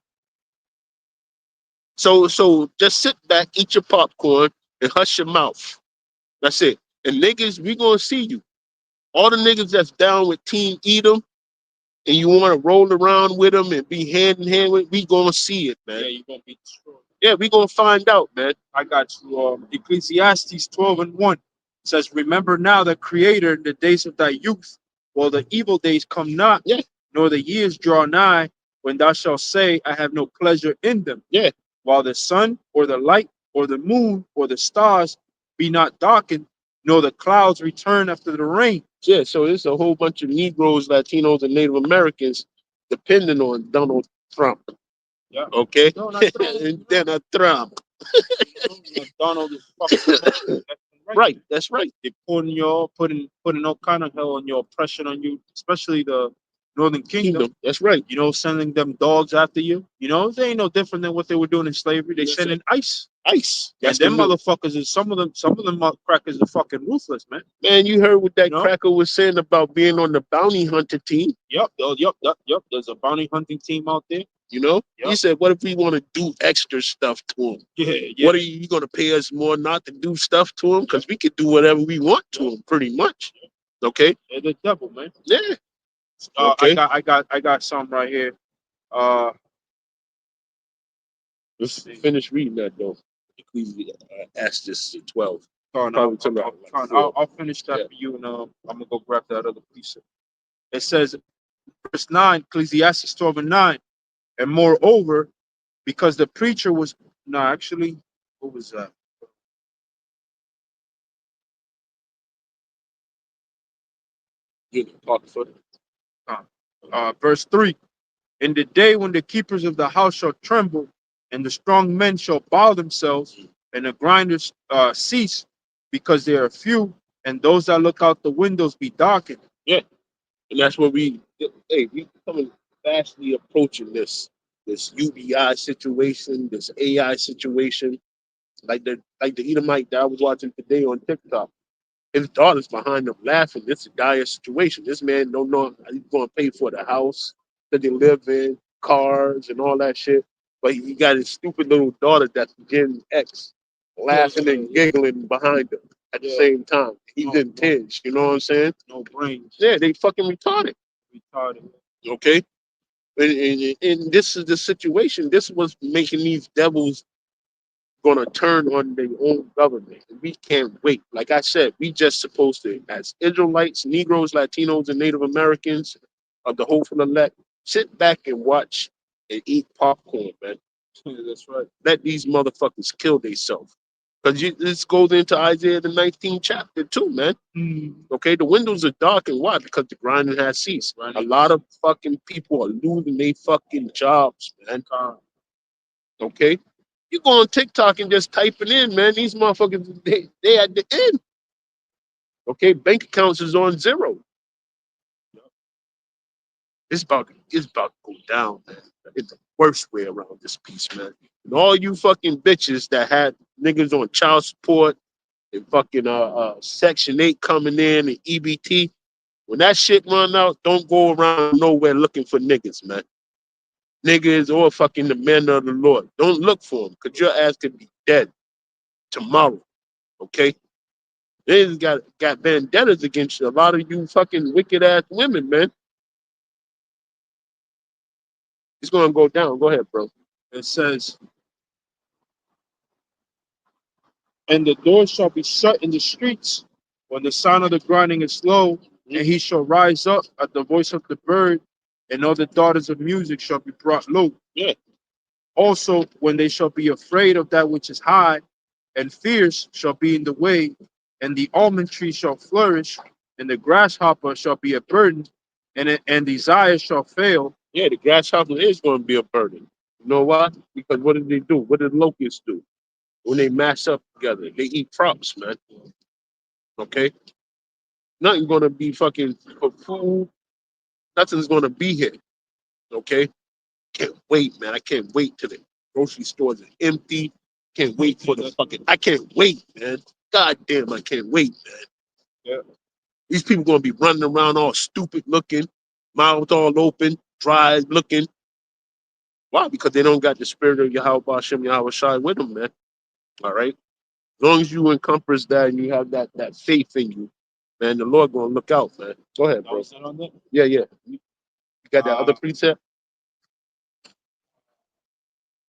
So just sit back, eat your popcorn, and hush your mouth. That's it. And niggas, we gonna see you. All the niggas that's down with Team Edom, and you want to roll around with them and be hand in hand with, we gonna see it, man. Yeah, you're gonna be destroyed. Yeah, we gonna find out, man. I got you. Ecclesiastes 12:1 says, "Remember now the Creator in the days of thy youth, while the evil days come not, Yeah. nor the years draw nigh, when thou shalt say, I have no pleasure in them. Yeah. While the sun or the light or the moon or the stars be not darkened, nor the clouds return after the rain." Yeah, so it's a whole bunch of Negroes, Latinos, and Native Americans depending on Donald Trump. Yeah. Okay? No, not Trump. And then a Trump. Donald is fucking Right, that's right. They're putting all kind of hell on your oppression on you, especially the Northern Kingdom. That's right. You know, sending them dogs after you. You know, they ain't no different than what they were doing in slavery. They sending ICE. ICE. And them motherfuckers is some of them crackers are fucking ruthless, man. Man, you heard what that You know? cracker was saying about being on the bounty hunter team. Yep. There's a bounty hunting team out there. You know, Yep. He said, "What if we want to do extra stuff to him? Yeah. What are you going to pay us more not to do stuff to him? Because we could do whatever we want to him, pretty much." Okay. They're the devil, man. Yeah. Okay. I got some right here. Let's finish reading that though. Ecclesiastes 12. I'll finish that for you, and I'm gonna go grab that other piece. It says, verse 9, Ecclesiastes 12:9, and moreover, because the preacher was what was that? Verse 3, in the day when the keepers of the house shall tremble, and the strong men shall bow themselves, and the grinders cease, because they are few, and those that look out the windows be darkened. Yeah, and that's what we coming fastly approaching this UBI situation, this AI situation, like the Edomite that I was watching today on TikTok. His daughter's behind him laughing. It's a dire situation. This man don't know how he's going to pay for the house that they live in, cars, and all that shit. But he got his stupid little daughter that's Gen X laughing and giggling behind him at the same time. He's in tears. You know what I'm saying? No brains. Yeah, they fucking retarded. Retarded. Okay? And this is the situation. This was making these devils gonna turn on their own government. And we can't wait. Like I said, we just supposed to, as Israelites, Negroes, Latinos, and Native Americans of the hopeful elect, sit back and watch and eat popcorn, man. That's right. Let these motherfuckers kill themselves. Because this goes into Isaiah the 19th chapter too, man. Okay, the windows are dark and why? Because the grinding has ceased. A lot of fucking people are losing their fucking jobs, man. Okay? You go on TikTok and just type it in, man. These motherfuckers, they at the end. Okay, bank accounts is on zero. It's about to go down, man. It's the worst way around this piece, man. And all you fucking bitches that had niggas on child support and fucking Section 8 coming in and EBT, when that shit run out, don't go around nowhere looking for niggas, man. Niggas or fucking the men of the Lord. Don't look for them, because your ass could be dead tomorrow. Okay? They got vendettas against a lot of you fucking wicked ass women, man. It's gonna go down. Go ahead, bro. It says, and the doors shall be shut in the streets when the sound of the grinding is low, and he shall rise up at the voice of the bird, and all the daughters of music shall be brought low. Yeah. Also, when they shall be afraid of that which is high, and fears shall be in the way, and the almond tree shall flourish, and the grasshopper shall be a burden, and desire shall fail. Yeah, the grasshopper is gonna be a burden. You know why? Because what did they do? What did locusts do? When they mash up together, they eat crops, man. Okay? Nothing's gonna be fucking for food. Nothing's gonna be here. Okay? Can't wait, man. I can't wait till the grocery stores are empty. Can't wait for the fucking. I can't wait, man. God damn, I can't wait, man. Yeah. These people gonna be running around all stupid looking, mouths all open, dry looking. Why? Because they don't got the spirit of Yahweh Hashem Yahweh Shai with them, man. All right. As long as you encompass that and you have that faith in you, man, the Lord gonna look out, man. Go ahead, bro. Yeah, yeah. You got that other precept?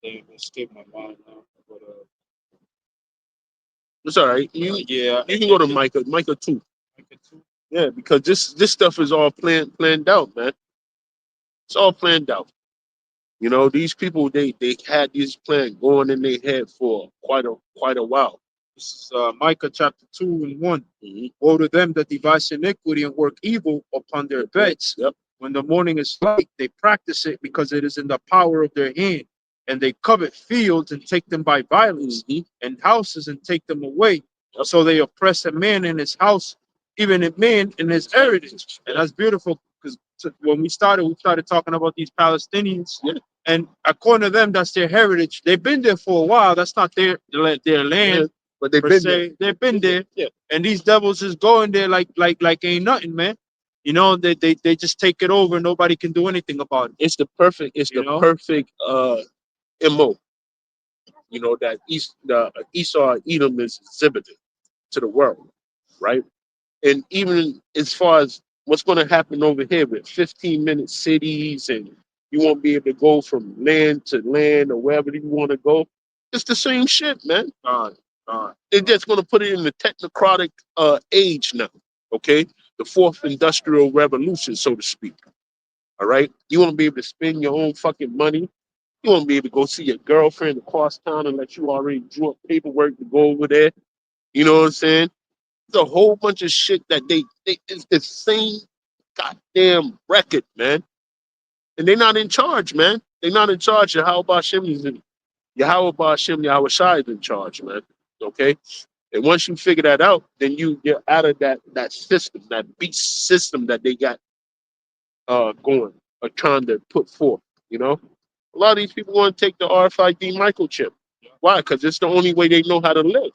They escaped my mind now. But, It's all right. yeah, You can go to Micah 2. Micah 2. Yeah, because this stuff is all planned out, man. It's all planned out. You know, these people they had this plan going in their head for quite a while. This is Micah chapter 2 and 1. Mm-hmm. Woe to them that devise iniquity and work evil upon their beds. Yep. When the morning is light, they practice it because it is in the power of their hand. And they covet fields and take them by violence, and houses and take them away. Yep. So they oppress a man in his house, even a man in his heritage. And that's beautiful, because when we started talking about these Palestinians. Yeah. And according to them, that's their heritage. They've been there for a while. That's not their land. Yeah, but they've Per been se. there. They've been there. Yeah. And these devils is going there like ain't nothing, man. You know, they just take it over. Nobody can do anything about it. It's the perfect MO. You know, that Esau Edom is exhibited to the world, right? And even as far as what's going to happen over here with 15-minute cities, and you won't be able to go from land to land or wherever you want to go, it's the same shit, man. They're just going to put it in the technocratic age now, okay? The fourth industrial revolution, so to speak. All right? You won't be able to spend your own fucking money. You won't be able to go see your girlfriend across town unless you already drew up paperwork to go over there. You know what I'm saying? There's a whole bunch of shit that they it's the same goddamn record, man. And they're not in charge, man. They're not in charge of how about Shimmy. Yahweh Ba'ashem Yahweh Shai is in charge, man. Okay? And once you figure that out, then you're out of that system, that beast system that they got going or trying to put forth, you know? A lot of these people want to take the RFID microchip. Why? Because it's the only way they know how to live.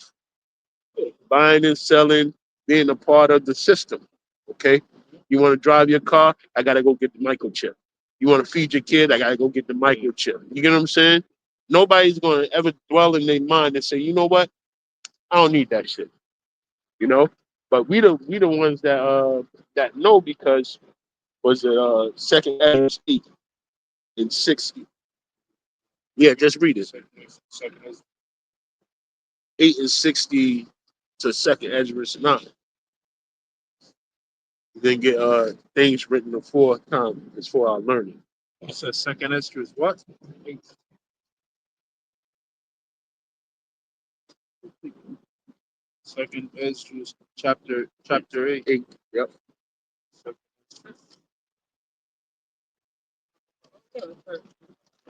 Buying and selling, being a part of the system. Okay? You want to drive your car? I gotta go get the microchip. You want to feed your kid? I gotta go get the microchip. You get what I'm saying? Nobody's gonna ever dwell in their mind and say, you know what? I don't need that shit. You know? But we the ones that know because was it second Ezra 8 and 60. Yeah, just read it. 8 and 60 to second Ezra 9. Then get things written before time is for our learning. It says second Esther is what? Second Esther chapter 8. 8. Yep.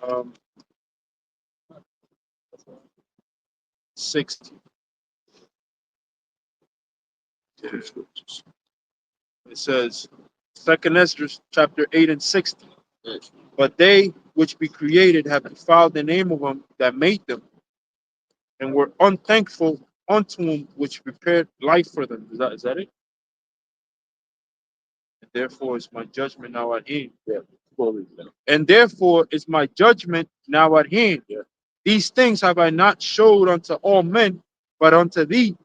Um 60. Two scriptures. It says second Esther chapter 8 and 60. Yes. But they which be created have defiled the name of him that made them, and were unthankful unto him which prepared life for them. Is that it? And therefore is my judgment now at hand. Yeah. Fully. And therefore is my judgment now at hand. Yeah. These things have I not showed unto all men, but unto thee,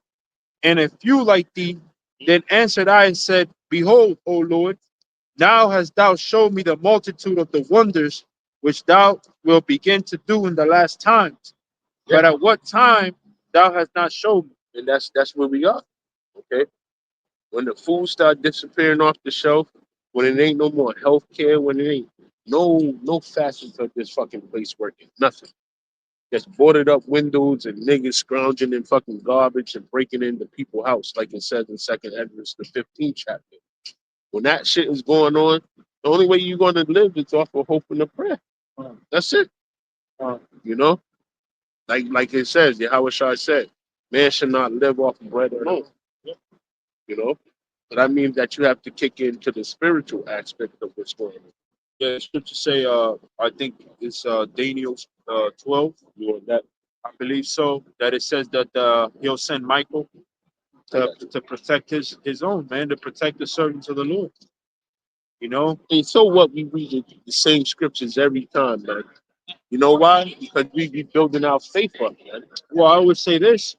and a few like thee. Then answered I and said, Behold, O Lord, now hast thou showed me the multitude of the wonders which thou wilt begin to do in the last times. Yeah. But at what time thou hast not showed me. And that's where we are. Okay. When the food start disappearing off the shelf, when it ain't no more health care, when it ain't no facets of this fucking place working. Nothing. Just boarded up windows and niggas scrounging in fucking garbage and breaking into people's house, like it says in Second Ezra, the 15th chapter. When that shit is going on, the only way you're gonna live is off of hope and a prayer. That's it. You know, like it says, Yahweh Shai said, man should not live off of bread alone. You know, but that means that you have to kick into the spiritual aspect of what's going on. Yeah, the scripture say, I think it's Daniel 12, You know that. I believe so, that it says that he'll send Michael to protect his own, man, to protect the servants of the Lord. You know? And so what? We read the same scriptures every time, man. You know why? Because we be building our faith up, man. Well, I would say this,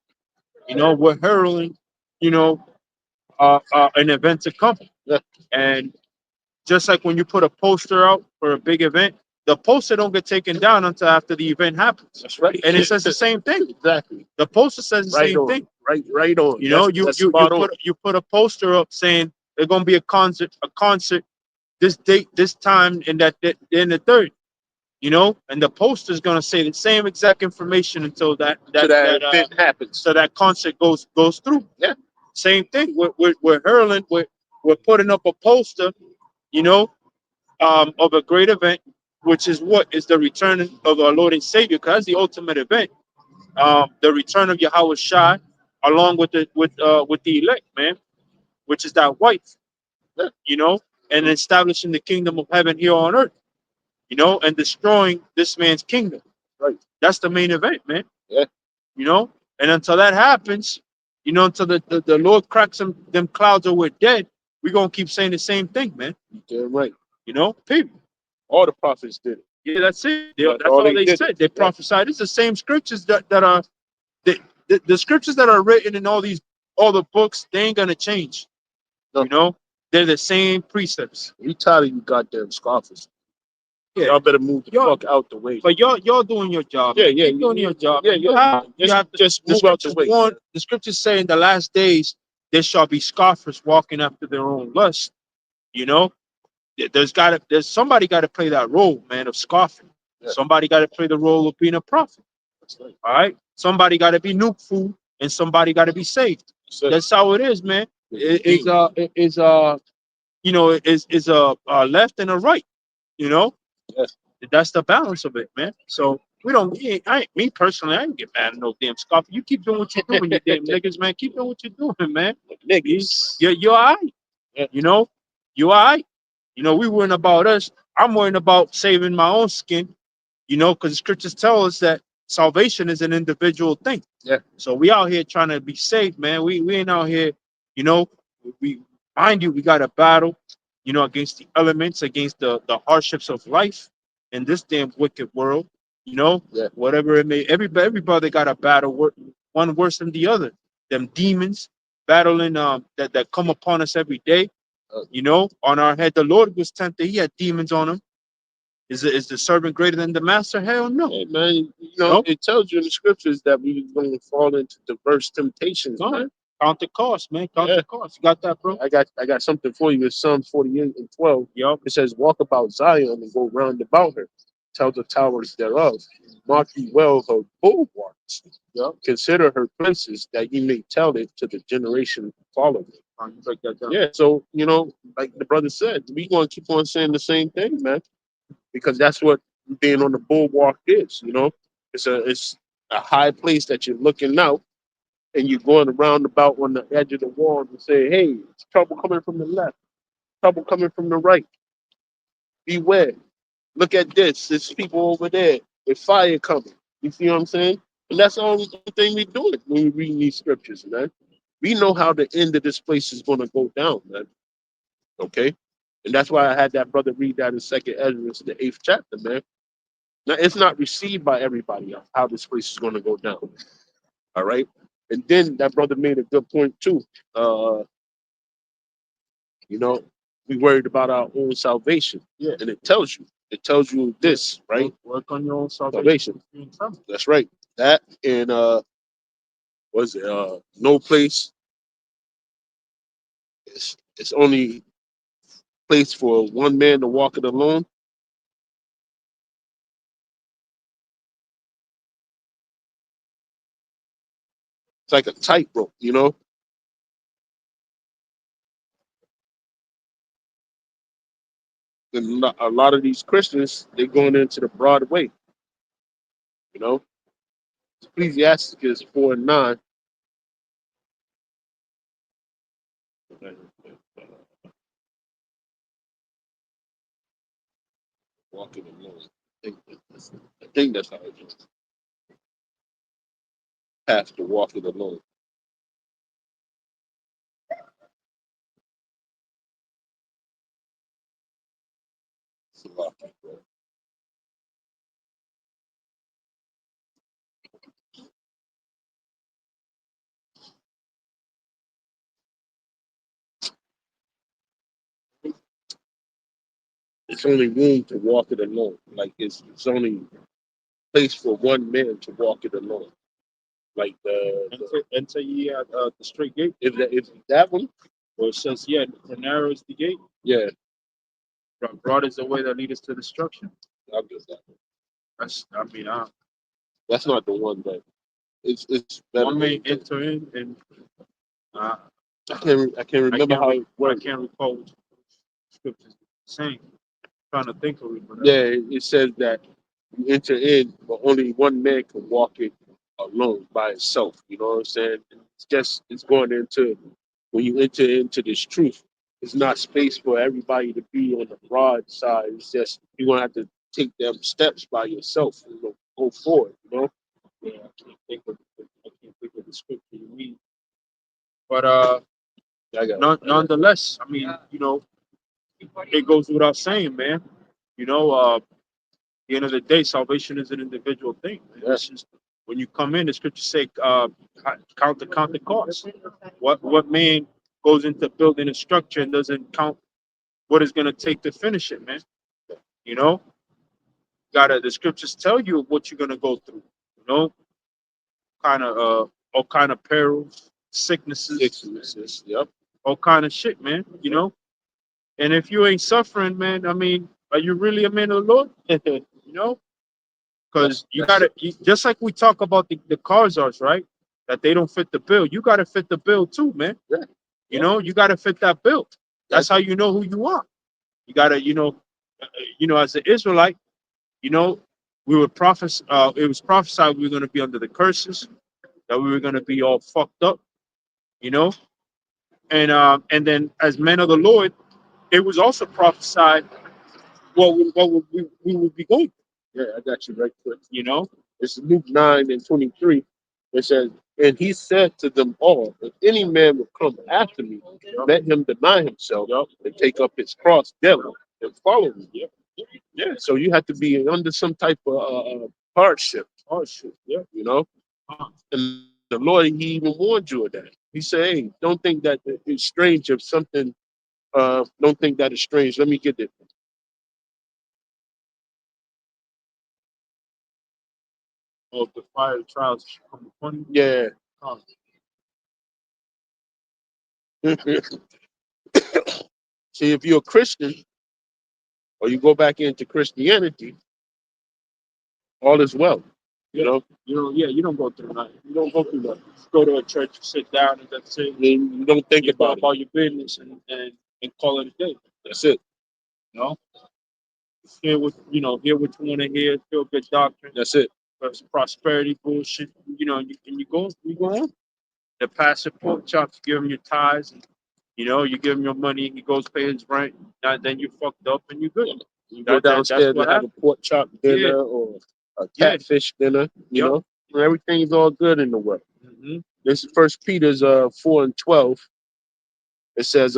we're heralding, you know, an event to come. Yeah. And just like when you put a poster out for a big event, the poster don't get taken down until after the event happens. That's right. And it says the same thing. Exactly. The poster says the Right same on. thing. Right on. You know, That's spot on. you put a poster up saying there's gonna be a concert this date, this time, and that in the third. You know, and the poster is gonna say the same exact information until that event happens. so that concert goes through. Yeah. Same thing. We're hurling. We're putting up a poster, you know, of a great event, which is what is the return of our Lord and Savior, because that's the ultimate event. The return of Yahweh Shai, along with the elect, man, which is that wife, you know, and establishing the kingdom of heaven here on earth, you know, and destroying this man's kingdom. Right. That's the main event, man. Yeah. You know, and until that happens, you know, until the Lord cracks them clouds or we're dead, we're gonna keep saying the same thing, man. You're right. You know, people. All the prophets did it. Yeah, that's it. That's That's all all they they did. said. They prophesied. It's the same scriptures that are the scriptures that are written in all the books. They ain't gonna change. No. You know, they're the same precepts. We tired of you goddamn scoffers. Yeah. Y'all better move the fuck out the way. But y'all doing your job. Yeah, You're doing your job. Yeah, You have to just move out the way. The scriptures say in the last days there shall be scoffers walking after their own lust. You know, there's somebody got to play that role, man, of scoffing. Yeah. Somebody got to play the role of being a prophet. That's right. All right. Somebody got to be nuke food, and somebody got to be saved. That's how it is, man. It's you know, is a left and a right. You know, yes. That's the balance of it, man. So We don't. Me personally, I ain't get mad at no damn scoffer. You keep doing what you're doing, you damn niggas, man. Keep doing what you're doing, man. Niggas. You're all right. Yeah. You know, you all right. You know, we worrying about us. I'm worrying about saving my own skin. You know, because the scriptures tell us that salvation is an individual thing. Yeah. So we out here trying to be safe, man. We ain't out here, you know. We mind you, we got a battle, you know, against the elements, against the hardships of life in this damn wicked world. You know, Yeah. whatever it may. Everybody got a battle, one worse than the other. Them demons battling that come upon us every day. You know, on our head, the Lord was tempted. He had demons on him. Is the servant greater than the master? Hell no. Hey, man, you know, Nope. it tells you in the scriptures that we're going to fall into diverse temptations, No. man. Count the cost, man. Count the cost. You got that, bro? I got something for you. It's Psalms 48 and 12. Yup. It says, walk about Zion and go round about her. Tell the towers thereof. Mark ye well her bulwarks. Yup. Consider her princes, that ye may tell it to the generation following. You break that down. Yeah, so, you know, like the brother said, we going to keep on saying the same thing, man, because that's what being on the bulwark is, you know. It's a high place that you're looking out and you're going around about on the edge of the wall and say, hey, it's trouble coming from the left, trouble coming from the right. Beware. Look at this. There's people over there. There's fire coming. You see what I'm saying? And that's the only thing we do it when we read these scriptures, man. We know how the end of this place is going to go down, man. Okay? And that's why I had that brother read that in Second Ezra, the 8th chapter, man. Now, it's not received by everybody how this place is going to go down. All right? And then that brother made a good point, too. Uh, you know, we worried about our own salvation. Yeah. And it tells you this, right? Work on your own salvation. That's right. That and was it no place. It's only place for one man to walk it alone. It's like a tightrope, you know. And a lot of these Christians, they're going into the broad way, you know. Ecclesiasticus 4:9. Walking alone. I think that's how it is. Have to walk it alone. It's a lot, bro. It's only room to walk it alone. Like it's only place for one man to walk it alone. Like Enter ye at the straight gate. if that one, Or it says, yeah, the narrow is the gate. yeah, Broad is the way that leads us to destruction. I'll get that. That's not the one, but it's better. One may enter in, and I can't remember how it works. I can't recall what scriptures saying. I'm trying to think of it. But Yeah, it says that you enter in, but only one man can walk it alone by himself. You know what I'm saying? It's going into when you enter into this truth. It's not space for everybody to be on the broad side. It's just you're gonna have to take them steps by yourself. You know, go forward. You know. yeah, I can't think of the scripture you read. But nonetheless, I mean, you know, it goes without saying, man. You know, at the end of the day, salvation is an individual thing. Yes. When you come in, the scriptures say, count the cost. What man goes into building a structure and doesn't count what it's going to take to finish it, man? You know, the scriptures tell you what you're going to go through. You know, all kind of perils, sicknesses, Yep. all kind of shit, man. You know, and if you ain't suffering, man, I mean, are you really a man of the Lord? You know, because you got to, just like we talk about the cars are, right? That they don't fit the bill. You got to fit the bill too, man. Yeah. You know, you got to fit that bill. That's how you know who you are. You got to, as an Israelite, you know, we were prophes it was prophesied we were going to be under the curses, that we were going to be all fucked up, you know. And then as men of the Lord, it was also prophesied we would be going Yeah, I got you right quick. through, you know. It's Luke 9:23. It says, and he said to them all, if any man will come after me, let him deny himself and take up his cross daily and follow me. Yeah. Yeah. So you have to be under some type of hardship. Hardship. Yeah. You know? And the Lord, he even warned you of that. He said, hey, don't think that it's strange if something, don't think that it's strange. Let me get it. Of the fire trials come upon you. Yeah. Uh, See, if you're a Christian or you go back into Christianity, all is well. You know, you don't go through nothing. You don't go through nothing. You go to a church, sit down, and that's it. you don't think You go about it. about your business and call it a day. That's it. You know, hear what you want to hear, feel good doctrine. That's it. There's prosperity bullshit. You go on. The pastor pork chops, give him your tithes, and you give him your money, he goes pay his rent. Now then you fucked up and you good. You go downstairs and have a pork chop dinner or a catfish dinner, you know, and everything's all good in the world. Mm-hmm. This is First Peter's 4:12. It says,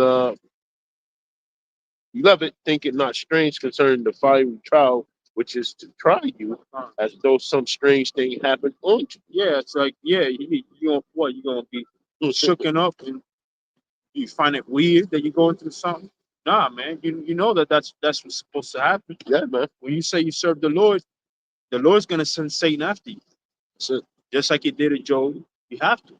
beloved, think it not strange concerning the fiery trial which is to try you, as though some strange thing happened unto you. Yeah, it's like, you gonna what? You gonna be you. shooken up and you find it weird that you're going through something? Nah, man. You know that's what's supposed to happen. Yeah, man. When you say you serve the Lord's gonna send Satan after you. So, Just like he did at Job. You have to.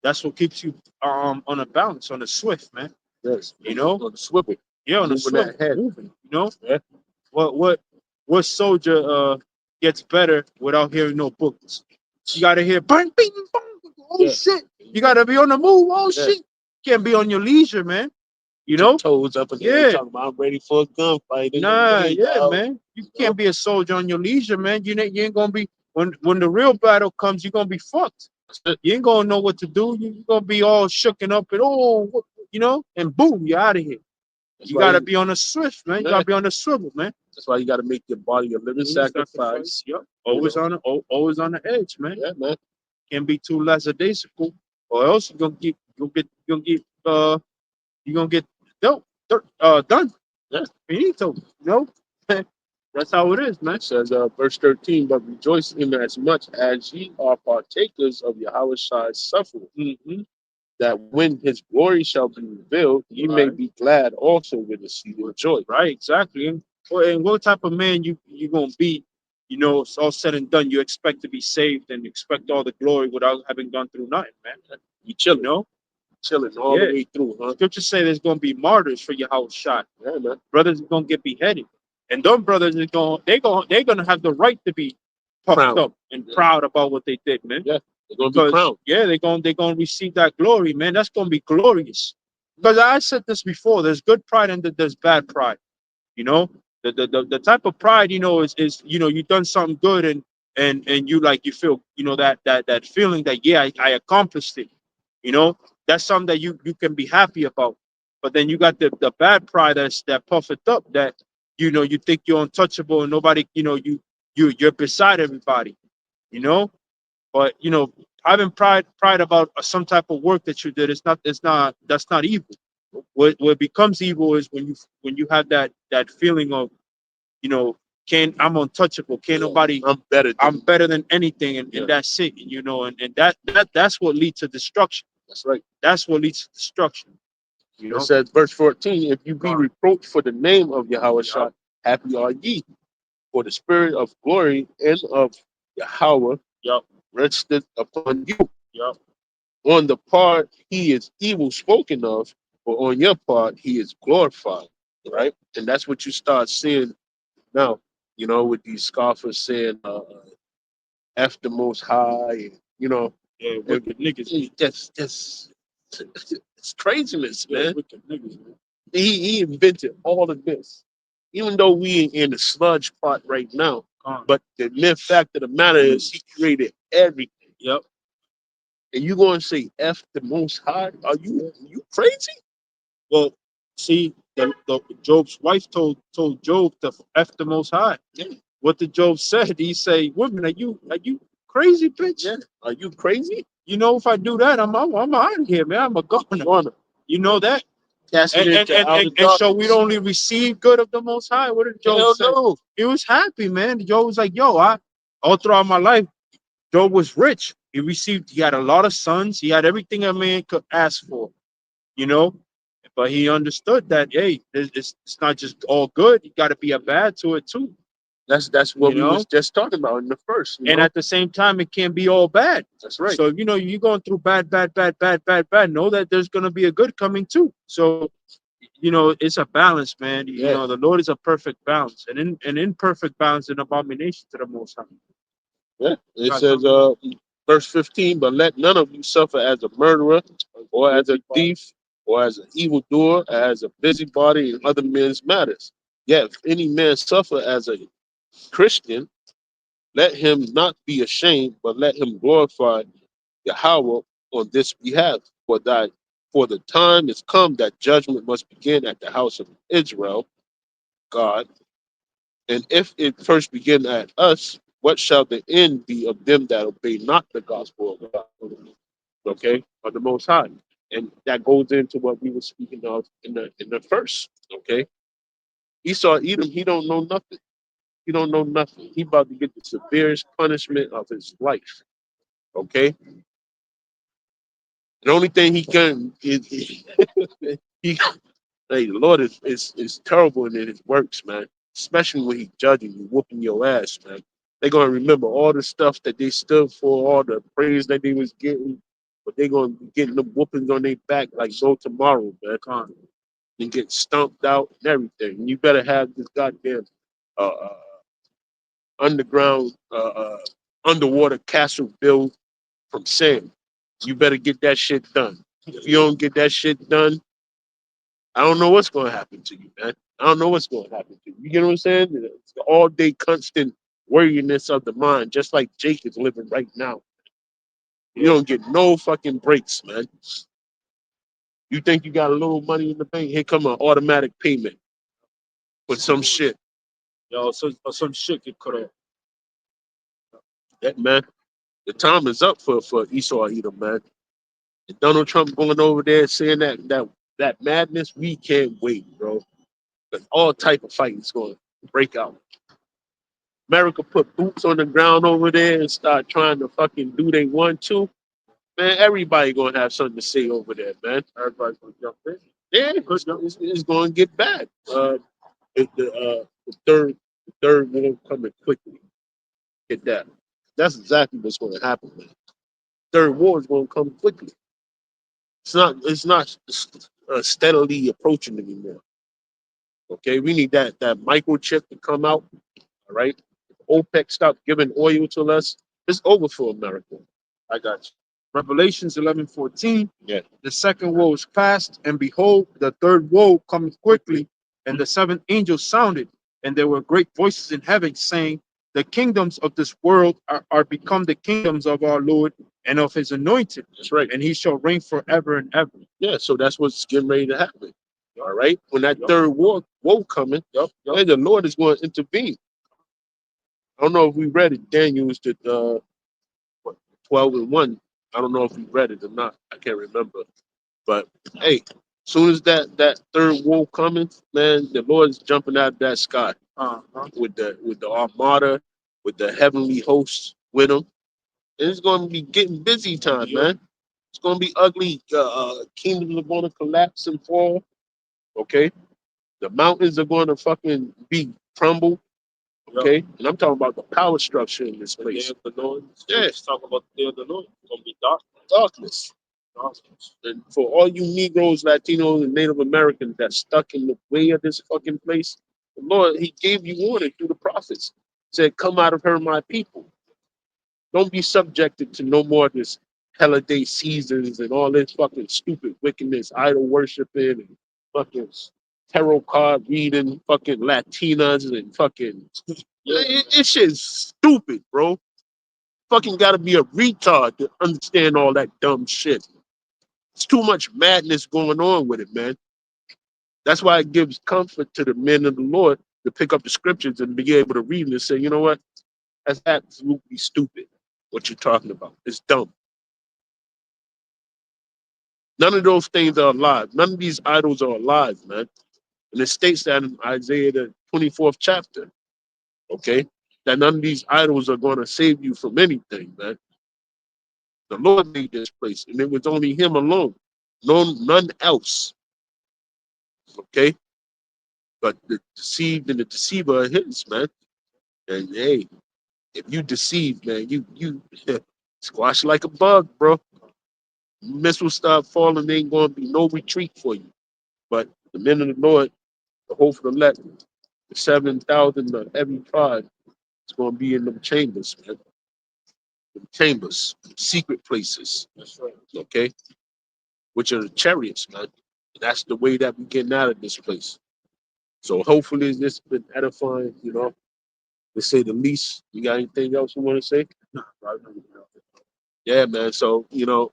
That's what keeps you on a balance, on a swift, man. yes, On the swivel. Yeah, on the Moving swivel, that head. moving. You know, Yeah. what soldier gets better without hearing no bullets? You gotta hear bang, bing, bang. Oh shit! You gotta be on the move. Oh shit! Can't be on your leisure, man. You know? Toes up again. Talking about I'm ready for a gunfight. Nah, man. You can't be a soldier on your leisure, man. You ain't gonna be when the real battle comes. You're gonna be fucked. You ain't gonna know what to do. You're gonna be all shooken up and and boom, you're out of here. You gotta be on the swift, man. You gotta be on the swivel, man. That's why you gotta make your body a living sacrifice. Yep. Always on the edge, man. Yeah, man. Can't be too lackadaisical, or else you're gonna get done. Yeah. Finito. That's how it is, man. It says, verse 13, but rejoice in as much as ye are partakers of Yahweh's suffering, that when his glory shall be revealed, ye may be glad also with exceeding joy. Right, exactly. And what type of man you gonna be? It's all said and done. You expect to be saved and expect all the glory without having gone through nothing, man. You chilling, chilling all the way through, huh? Scripture say there's gonna be martyrs for your house shot. Yeah, man. Brothers are gonna get beheaded, and them brothers are they're gonna have the right to be puffed up and proud about what they did, man. Yeah, they're gonna be proud. Yeah, they're gonna receive that glory, man. That's gonna be glorious. Because I said this before, there's good pride and there's bad pride. You know, the type of pride, is you've done something good and you feel, that feeling that I accomplished it. You know, that's something that you can be happy about. But then you got the bad pride that puff it up, that you think you're untouchable and nobody, you're beside everybody, you know. But having pride about some type of work that you did, that's not evil. What becomes evil is when you have that feeling of, I'm untouchable, can't nobody, I'm better than anything, and that's it. And that's what leads to destruction. That's right. That's what leads to destruction. It says, verse 14, if you be reproached for the name of Yahweh, happy are ye, for the spirit of glory and of Yahweh rested upon you. On the part he is evil spoken of, but on your part he is glorified. Right? And that's what you start seeing now, with these scoffers saying F the most high, Wicked niggas. That's it's craziness, man. Wicked niggas, man. He invented all of this. Even though we in the sludge part right now, But the mere fact of the matter is he created everything. Yep. And you gonna say F the most high? Are you crazy? Well, see, the Job's wife told Job to F the Most High. Yeah. What did Job said? He say, "Woman, are you crazy, bitch? Yeah. Are you crazy? You know, if I do that, I'm out of here, man. I'm a goner. You know that." Cast it into outer And so darkness. we'd only receive good of the Most High. What did Job Hell say? no. He was happy, man. Job was like, "Yo, I all throughout my life, Job was rich. He had a lot of sons. He had everything a man could ask for, you know." But he understood that, hey, it's not just all good. You got to be a bad to it too, That's what you we know. was just talking about in the first. And at the same time, it can't be all bad. That's right. So you're going through bad, bad, bad, bad, bad, bad. Know that there's gonna be a good coming too. So it's a balance, man. Yeah. The Lord is a perfect balance, and in an imperfect balance, an abomination to the Most High. Yeah. It Got says something? verse 15, but let none of you suffer as a murderer or as a thief or as an evildoer, as a busybody in other men's matters. Yet if any man suffer as a Christian, let him not be ashamed, but let him glorify Yahweh on this behalf. For the time is come that judgment must begin at the house of Israel, God. And if it first begin at us, what shall the end be of them that obey not the gospel of God? Okay, of the Most High, and that goes into what we were speaking of in the first. Okay, Esau Edom, he don't know nothing. He don't know nothing. He about to get the severest punishment of his life. Okay, the only thing he can is he. Hey, the Lord is terrible in his works, man. Especially when he's judging you, whooping your ass, man. They're gonna remember all the stuff that they stood for, all the praise that they was getting, but they're gonna be getting them whoopings on their back like no tomorrow, man. And get stomped out and everything. And you better have this goddamn uh, uh, underground underwater castle built from sand. You better get that shit done. If you don't get that shit done, I don't know what's going to happen to you, man. I don't know what's going to happen to you. You get what I'm saying? It's the all day constant worryiness of the mind, just like Jake is living right now. You don't get no fucking breaks, man. You think you got a little money in the bank? Here come an automatic payment with some shit. Some shit get cut off. That man, the time is up for Esau Edom, man. And Donald Trump going over there saying that madness. We can't wait, bro. Because all type of fighting is going to break out. America put boots on the ground over there and start trying to fucking do they want to, man, everybody gonna have something to say over there, man. Everybody's gonna jump in. Yeah, it's going to get bad. The third war coming quickly. Get that. That's exactly what's going to happen, man. Third war is going to come quickly. It's not steadily approaching anymore. Okay, we need that microchip to come out. All right, if OPEC stop giving oil to us, it's over for America. I got you. Revelations 11:14. Yeah. The second woe is past, and behold, the third woe cometh quickly. And the seventh angel sounded, and there were great voices in heaven saying, the kingdoms of this world are become the kingdoms of our Lord and of his anointed. That's right. And he shall reign forever and ever. Yeah, so that's what's getting ready to happen. All right. When that third woe coming, and the Lord is going to intervene. I don't know if we read it. Daniel's the 12:1. I don't know if we read it or not. I can't remember. But hey, soon as that third woe coming, man, the Lord's jumping out of that sky with the armada, with the heavenly hosts with him. And it's going to be getting busy time, man. It's going to be ugly. Kingdoms are going to collapse and fall. Okay, the mountains are going to fucking be crumbled. Okay, and I'm talking about the power structure in this place. The Lord, yeah, it's talking about the day of the Lord. It's going to be darkness. And for all you Negroes, Latinos, and Native Americans that's stuck in the way of this fucking place, the Lord, He gave you warning through the prophets. Said, "Come out of her, my people. Don't be subjected to no more of this holiday seasons and all this fucking stupid wickedness, idol worshiping, and fucking tarot card reading, fucking Latinas and fucking It shit's stupid, bro. Fucking gotta be a retard to understand all that dumb shit. It's too much madness going on with it, man. That's why it gives comfort to the men of the Lord to pick up the scriptures and be able to read and say, you know what? That's absolutely stupid. What you're talking about. It's dumb. None of those things are alive. None of these idols are alive, man. And it states that in Isaiah the 24th chapter, okay? That none of these idols are going to save you from anything, man. The Lord made this place, and it was only Him alone, none else, okay? But the deceived and the deceiver are His, man. And hey, if you deceive, man, you squash like a bug, bro. Missiles start falling, there ain't going to be no retreat for you. But the men of the Lord, the hopeful elect, the 7,000 of every tribe, is going to be in them chambers, man. Them chambers, secret places. That's right. Okay? Which are the chariots, man. And that's the way that we're getting out of this place. So hopefully this has been edifying, you know, to say the least. You got anything else you want to say? No, I don't know. Yeah, man. So, you know,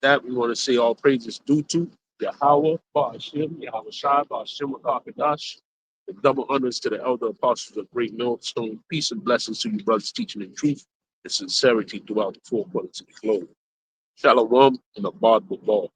that we want to say all praises due to Yahweh, Ba'ashim, Yahweh Shai, Ba'ashim, Akadash, and double honors to the elder apostles of Great Millstone. Peace and blessings to you, brothers, teaching in truth and sincerity throughout the four corners of the globe. Shalom and a ball.